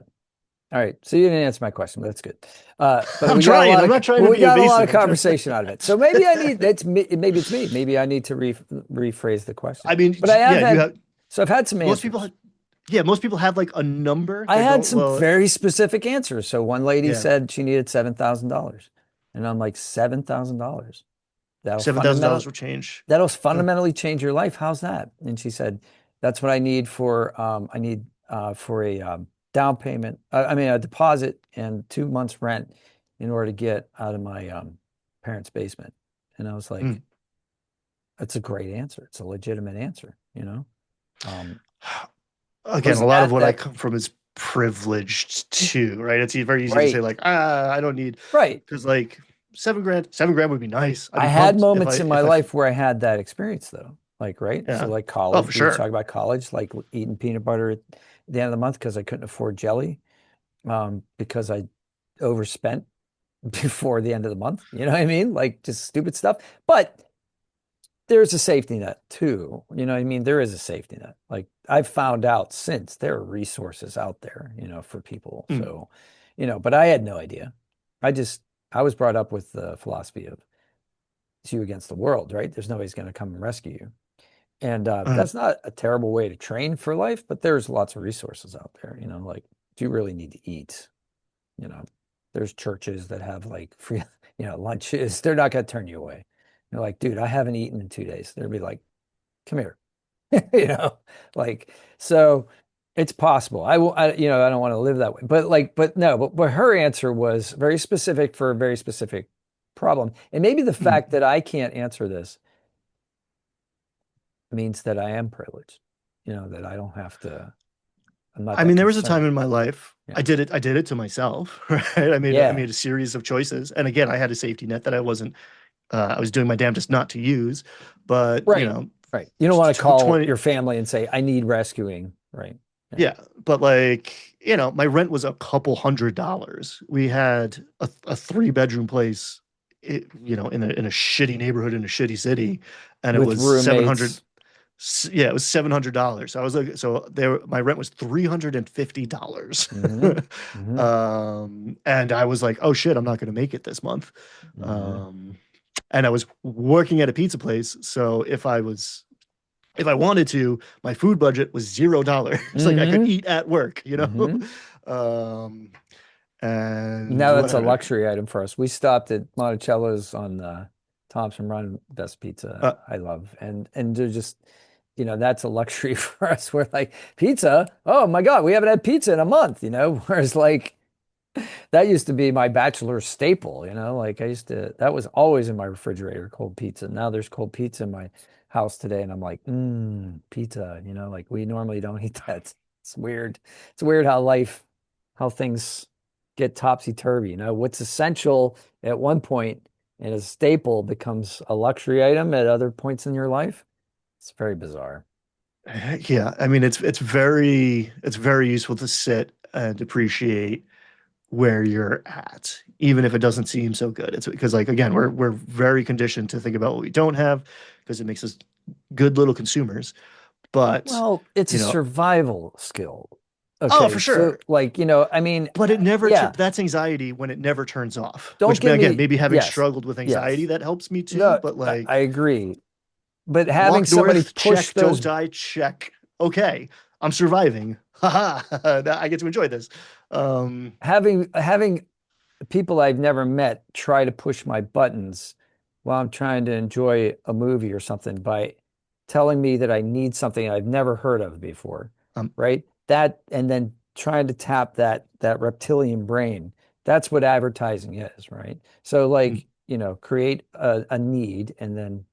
All right. So you didn't answer my question, but that's good. But I'm we got a trying. lot I'm of not trying but to we be got a lot of evasive. I'm trying. conversation out of it. So maybe I need maybe it's me. Maybe I need to rephrase the question. I mean, But I have yeah, you had have so I've had some most people. answers. Yeah, most people have like a number. I They go, had some well, very specific answers. So one lady yeah, said she needed $7,000. And I'm like, $7,000. That'll $7,000 fundamental will change. that'll Huh. fundamentally change your life. How's that? And she said, that's what I need for a down payment. I mean, a deposit and 2 months rent in order to get out of my parents' basement. And I was Hmm. like, that's a great answer.. It's a legitimate answer. Um, Again, a listen, lot of what I that come from is privileged too, right? It's very easy to say Right. like, I don't need, Right. because like 7 grand, 7 grand would be nice. I'd I be had pumped if moments in my I, life where I had that experience though. Like, right? So yeah. like Oh, college, for we talk sure. about college, like eating peanut butter at the end of the month because I couldn't afford jelly, because I overspent before the end of the month. You know what I mean? Like just stupid stuff. But there's a safety net too. You know what I mean? There is a safety net. Like I've found out since there are resources out there, for people. Mm, So, but I had no idea. I just, I was brought up with the philosophy of it's you against the world, right? There's nobody's going to come and rescue you. And uh, that's not a terrible way to train for life, but there's lots of resources out there, like, do you really need to eat? You know, there's churches that have like free, lunches. They're not going to turn you away. You're like, dude, I haven't eaten in 2 days. They'll be like, come here, you know, like, so it's possible. I don't want to live that way, but like, but no, but her answer was very specific for a very specific problem. And maybe the fact mm. that I can't answer this means that I am privileged, that I don't have to, I'm not I that mean, there was a time concerned. in my life Yeah. I did it to myself, right? I Yeah. made a series of choices. And again, I had a safety net that I was doing my damnedest not to use, but Right. Right. You don't want to call 20, your family and say, I need rescuing. Right. Yeah. yeah, but like, my rent was a couple $100. We had a 3 bedroom place, in a shitty neighborhood in a shitty city, and it With was 700. roommates. Yeah, it was $700. So I was like, so there, my rent was $350. Hmm. Hmm. And I was like, oh shit, I'm not going to make it this month. Hmm. Um, and I was working at a pizza place, so if I wanted to, my food budget was $0. Like I could Hmm. eat at work, Hmm. Um, and Now that's a what? luxury item for us. We stopped at Monticello's on Thompson Run, best pizza Uh, I love. And they're just, that's a luxury for us. We're like, pizza? Oh my God, we haven't had pizza in a month, Whereas like that used to be my bachelor staple, like that was always in my refrigerator, cold pizza. Now there's cold pizza in my house today, and I'm like, pizza, like we normally don't eat that. It's weird. It's weird how things get topsy-turvy, what's essential at one point and a staple becomes a luxury item at other points in your life. It's very bizarre. yeah, I mean, it's very useful to sit and appreciate where you're at, even if it doesn't seem so good. It's because, like, again, we're very conditioned to think about what we don't have because it makes us good little consumers. But Well, it's a you know, survival skill. oh, Okay, for so sure. like, I mean, But it never yeah, that's anxiety when it never turns off. don't Which get again, me, maybe having yes, struggled with anxiety yes. that helps me too. No, But I like, agree. But having walk somebody north, push check, don't those, die, check. Okay, I'm surviving. Haha, I get to enjoy this. Um, having people I've never met try to push my buttons while I'm trying to enjoy a movie or something by telling me that I need something I've never heard of before, um, right? That and then trying to tap that reptilian brain. That's what advertising is, right? So mm, like, create a need and then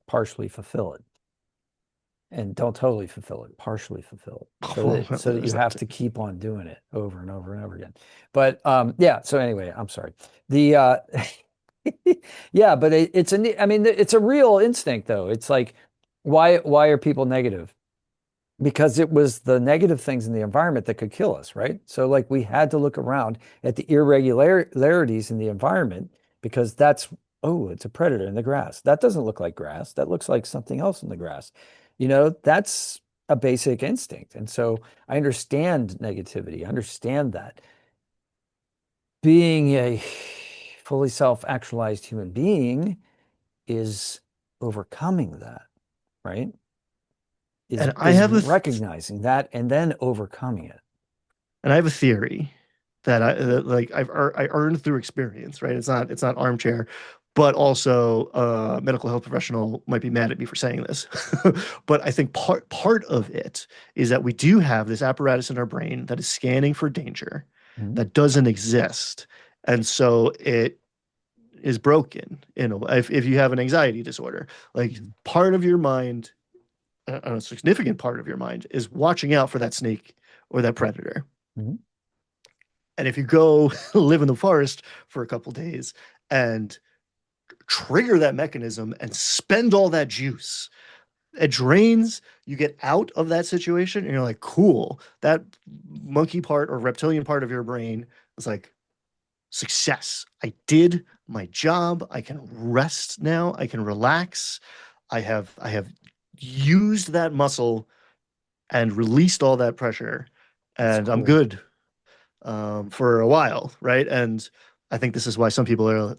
partially fulfill it. And don't totally fulfill it, partially fulfill it, well, so that you there's that have too. to keep on doing it over and over and over again. But yeah, so anyway, I'm sorry. The yeah, but I mean, it's a real instinct though. It's like, why are people negative? Because it was the negative things in the environment that could kill us, right? So like we had to look around at the irregularities in the environment because oh, it's a predator in the grass. That doesn't look like grass. That looks like something else in the grass. That's a basic instinct. And so I understand negativity. I understand that. Being a fully self-actualized human being is overcoming that, right? Is And I is have recognizing that and then overcoming it. a theory that like I earned through experience, right? It's not armchair, but also a medical health professional might be mad at me for saying this. But I think part of it is that we do have this apparatus in our brain that is scanning for danger Mhm. that doesn't exist. And so it is broken, if you have an anxiety disorder, like Mhm. part of your mind, a significant part of your mind is watching out for that snake or that predator. Mhm. And if you go live in the forest for a couple days and trigger that mechanism and spend all that juice, it drains, you get out of that situation, and you're like, cool. That monkey part or reptilian part of your brain is like, success. I did my job. I can rest now. I can relax. I have used that muscle and released all that pressure, That's and I'm cool. good for a while, right? And I think this is why some people are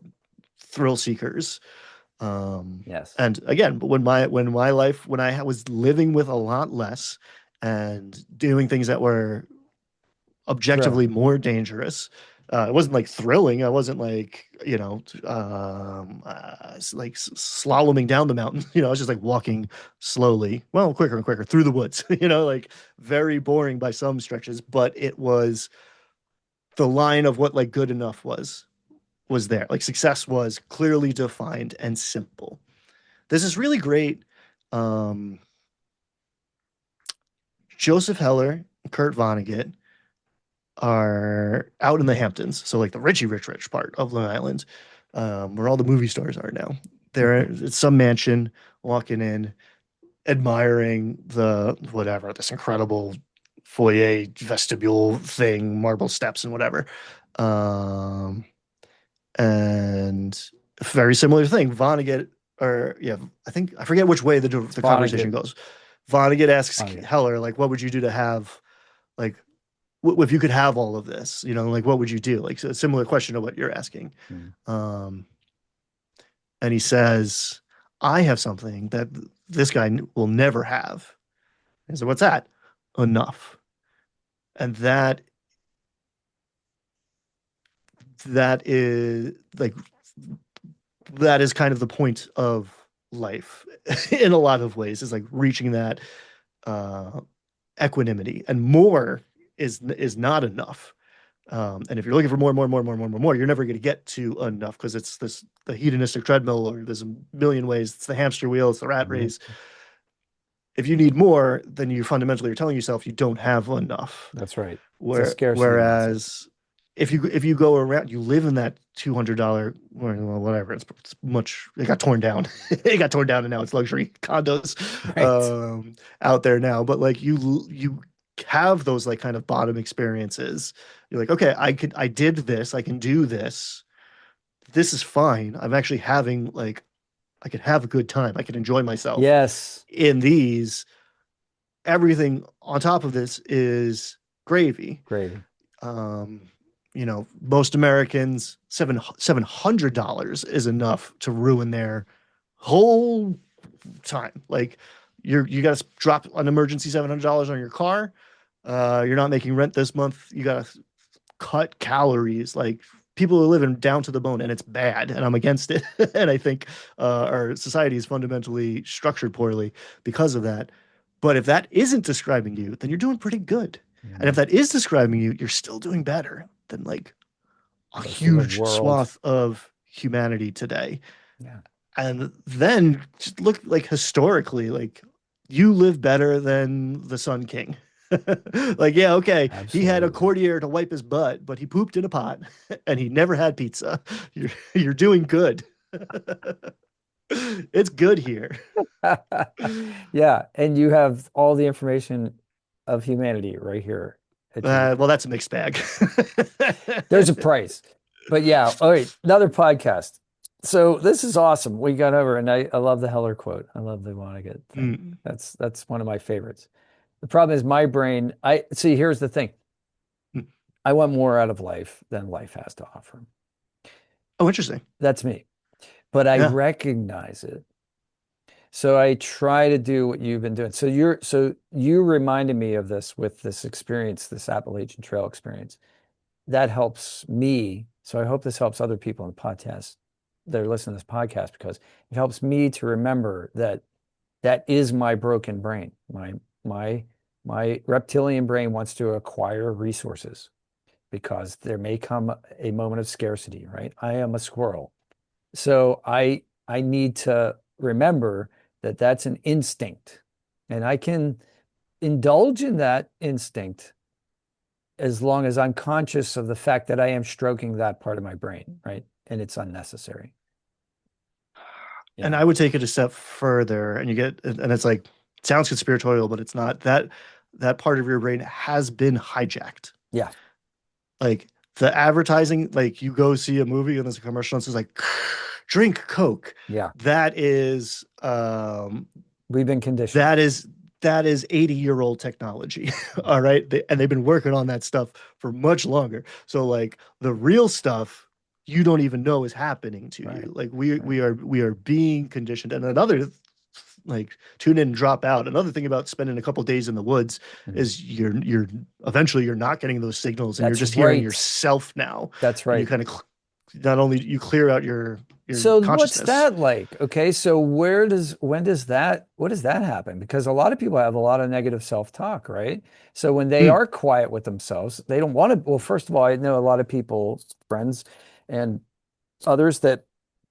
thrill seekers. Um, Yes. and again, but when my life when I was living with a lot less and doing things that were objectively Thrilling. more dangerous. It wasn't like thrilling. I wasn't like, like slaloming down the mountain. I was just like walking slowly, well, quicker and quicker through the woods, like very boring by some stretches, but it was the line of what like good enough was there. Like success was clearly defined and simple. This is really great. Um, Joseph Heller, Kurt Vonnegut are out in the Hamptons, so like the rich part of Long Island, where all the movie stars are now. They're at some mansion, walking in, admiring the whatever this incredible foyer vestibule thing, marble steps and whatever. Um, and very similar thing. Vonnegut, or yeah, I think I forget which way It's the conversation Vonnegut. goes. Vonnegut asks Vonnegut. Heller, like, what would you do to have like if you could have all of this, like what would you do? Like a similar question to what you're asking. Mm. Um, and he says, I have something that this guy will never have. And so what's that? Enough. And that is like that is kind of the point of life in a lot of ways, is like reaching that uh equanimity, and more is not enough. And if you're looking for more, more, more, more, more, more, more, you're never going to get to enough, because it's the hedonistic treadmill, or there's a million ways. It's the hamster wheel. It's the rat Mhm. race. If you need more, then you fundamentally are telling yourself you don't have enough. That's right. It's a scarcity mindset. Whereas if you go around, you live in that $200, or well, whatever. It's much. It got torn down. It got torn down, and now it's luxury condos Right. out there now. But like you have those like kind of bottom experiences. You're like, okay, I did this. I can do this. This is fine. I'm actually having like I can have a good time. I can enjoy myself Yes. in these. Everything on top of this is gravy. Gravy. Um, most Americans $700 is enough to ruin their whole time. Like you got to drop an emergency $700 on your car. You're not making rent this month. You got to cut calories. Like people are living down to the bone, and it's bad. And I'm against it. And I think our society is fundamentally structured poorly because of that. But if that isn't describing you, then you're doing pretty good. And if Mhm. that is describing you, you're still doing better than like a Most of the huge world. swath of humanity today. Yeah. And then just look like historically, like you live better than the Sun King. Like, yeah, okay, he had a Absolutely. courtier to wipe his butt, but he pooped in a pot and he never had pizza. You're doing good. It's good here. Yeah, and you have all the information of humanity right here at your. Well, that's a mixed bag. There's a price. But yeah, all right, another podcast. So this is awesome. We got over, and I love the Heller quote. I love the Vonnegut thing. Mm. That's one of my favorites. The problem is my brain, I see, here's the thing. I want more out of life than life has to offer. Oh, interesting. That's me. But I Yeah. recognize it. So I try to do what you've been doing. So you reminded me of this with this experience, this Appalachian Trail experience. That helps me. So I hope this helps other people in the podcast that are listening to this podcast, because it helps me to remember that that is my broken brain. My my reptilian brain wants to acquire resources because there may come a moment of scarcity, right? I am a squirrel. So I need to remember that that's an instinct, and I can indulge in that instinct as long as I'm conscious of the fact that I am stroking that part of my brain, right? And it's unnecessary, you And know? I would take it a step further, and you get, and it's like, sounds conspiratorial, but it's not. That part of your brain has been hijacked. Yeah. Like the advertising, like you go see a movie and there's a commercial and it's like, drink Coke. Yeah. That is, We've been conditioned. that is that is 80-year-old technology. Yeah. All right. And they've been working on that stuff for much longer. So like the real stuff you don't even know is happening to Right. you. Like we Right. we are being conditioned. And another, like, tune in and drop out. Another thing about spending a couple days in the woods Mhm. is you're eventually you're not getting those signals and you're That's just hearing right. yourself now. That's And you right. kind of not only you clear out your So what's consciousness. that like? Okay, so when does that, what does that happen? Because a lot of people have a lot of negative self-talk, right? So when they Mm, are quiet with themselves, they don't want to, well, first of all, I know a lot of people, friends and others that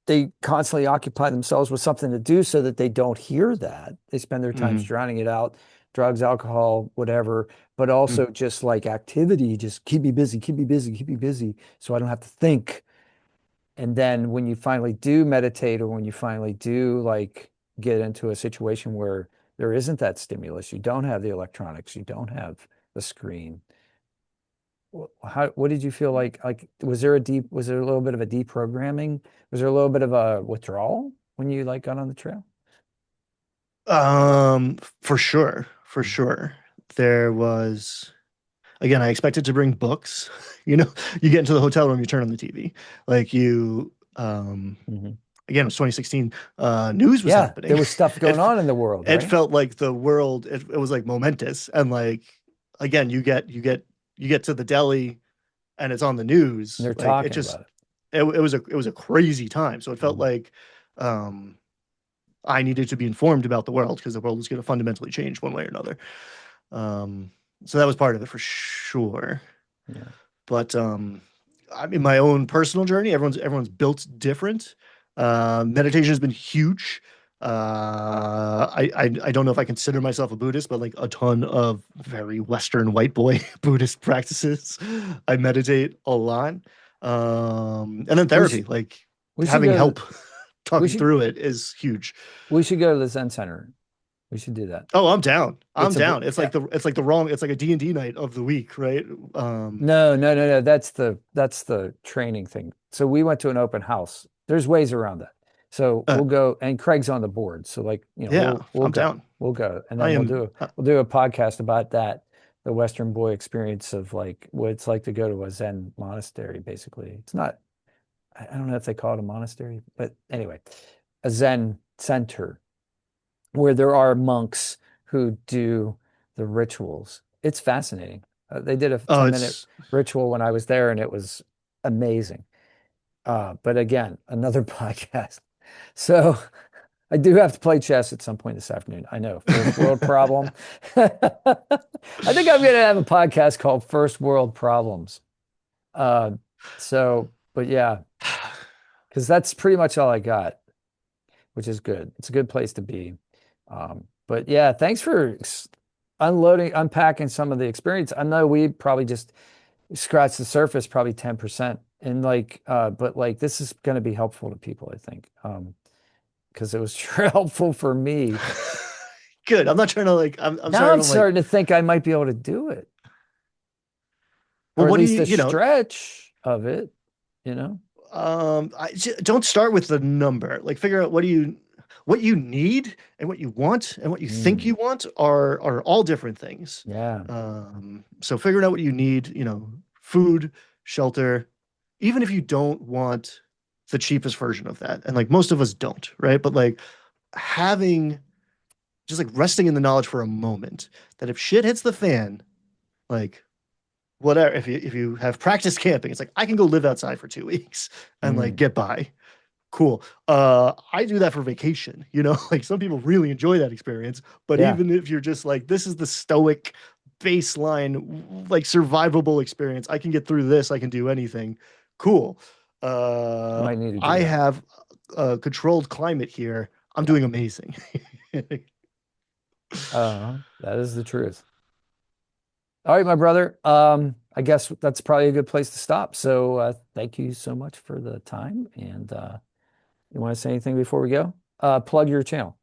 they constantly occupy themselves with something to do so that they don't hear that. They spend their times mm, drowning it out, drugs, alcohol, whatever, but mm. also just like activity, just keep me busy, keep me busy, keep me busy so I don't have to think. And then when you finally do meditate or when you finally do like get into a situation where there isn't that stimulus, you don't have the electronics, you don't have the screen. How, what did you feel like? Like, was there a little bit of a deprogramming? Was there a little bit of a withdrawal when you like got on the trail? For sure, for Mm. sure. There was, again, I expected to bring books. You know, you get into the hotel room, you turn on the TV. Like you, Mhm. again, it was 2016. News was Yeah, there happening. was stuff going It on in the world, it right? felt like the world. It was like momentous, and like again, you get to the deli, and it's on the And news. they're Like it talking just about it. it was a crazy time. So it felt Mhm. like um, I needed to be informed about the world because the world was going to fundamentally change one way or another. Um, so that was part of it for sure. Yeah. But I mean, my own personal journey, everyone's built different. Meditation has been huge. I don't know if I consider myself a Buddhist, but like a ton of very Western white boy Buddhist practices. I meditate a lot. And then We therapy, should like we should having go help we talking should through it is huge. we should go to the Zen Center. We should do that. Oh, I'm down. I'm It's a down. yeah. It's like the wrong, it's like a D&D night of the week, right? No, no, no, no. That's the training thing. So we went to an open house. There's ways around that. So uh we'll go, and Craig's on the board. So like, yeah, we'll I'm go. down. We'll go. And I then am we'll do a podcast about that, the Western boy experience of like what it's like to go to a Zen monastery, basically. It's not, I don't know if they call it a monastery, but anyway, a Zen center where there are monks who do the rituals. It's fascinating. They did a oh, 10-minute it's ritual when I was there, and it was amazing. But again, another podcast. So I do have to play chess at some point this afternoon. I know, first world problem. I think I'm going to have a podcast called First World Problems. Uh, but yeah, because that's pretty much all I got, which is good. It's a good place to be. But yeah, thanks for unpacking some of the experience. I know we probably just scratched the surface, probably 10%. And like, but like this is going to be helpful to people, I think. Because it was sure helpful for me. good. I'm not trying to like I'm Now sorry if I'm I'm like, starting to think I might be able to do it, well, or at what do you, least a you know, stretch of it, you know? don't start with the number. Like figure out what you need and what you want and what you think Mm, you want are all different things. yeah. So figuring out what you need, you know, food, shelter, even if you don't want the cheapest version of that. And like most of us don't, right? But like having just like resting in the knowledge for a moment that if shit hits the fan, like whatever, if you have practice camping, it's like I can go live outside for 2 weeks and like Mm, get by. Cool. I do that for vacation, you know, like some people really enjoy that experience, but yeah. even if you're just like, this is the stoic baseline, like survivable experience, I can get through this, I can do anything. Cool. I might need to do I that. have a controlled climate here. I'm Yeah. doing amazing. That is the truth. All right, my brother. I guess that's probably a good place to stop. So thank you so much for the time. And you want to say anything before we go? Plug your channel.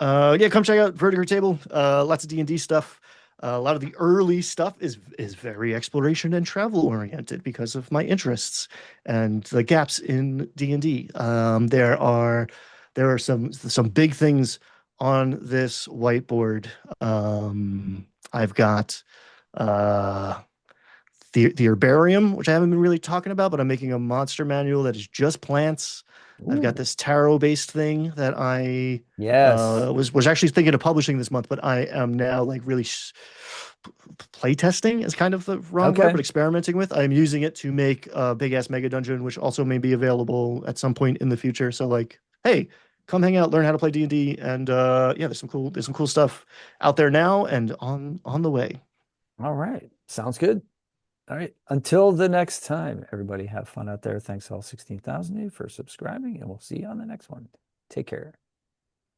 Yeah, come check out Vertigo Table. Lots of D&D stuff. A lot of the early stuff is very exploration and travel oriented because of my interests and the gaps in D&D. There are some big things on this whiteboard. I've got uh, the herbarium, which I haven't been really talking about, but I'm making a monster manual that is just plants. I've got Ooh, this tarot based thing that I yes. was actually thinking of publishing this month, but I am now like really play testing is kind of the wrong word, but Okay. experimenting with. I'm using it to make a big ass mega dungeon, which also may be available at some point in the future. So like, hey, come hang out, learn how to play D&D, and yeah, there's some cool stuff out there now and on the way. All right. Sounds good. All right. Until the next time, everybody have fun out there. Thanks all 16,000 of you for subscribing, and we'll see you on the next one. Take care.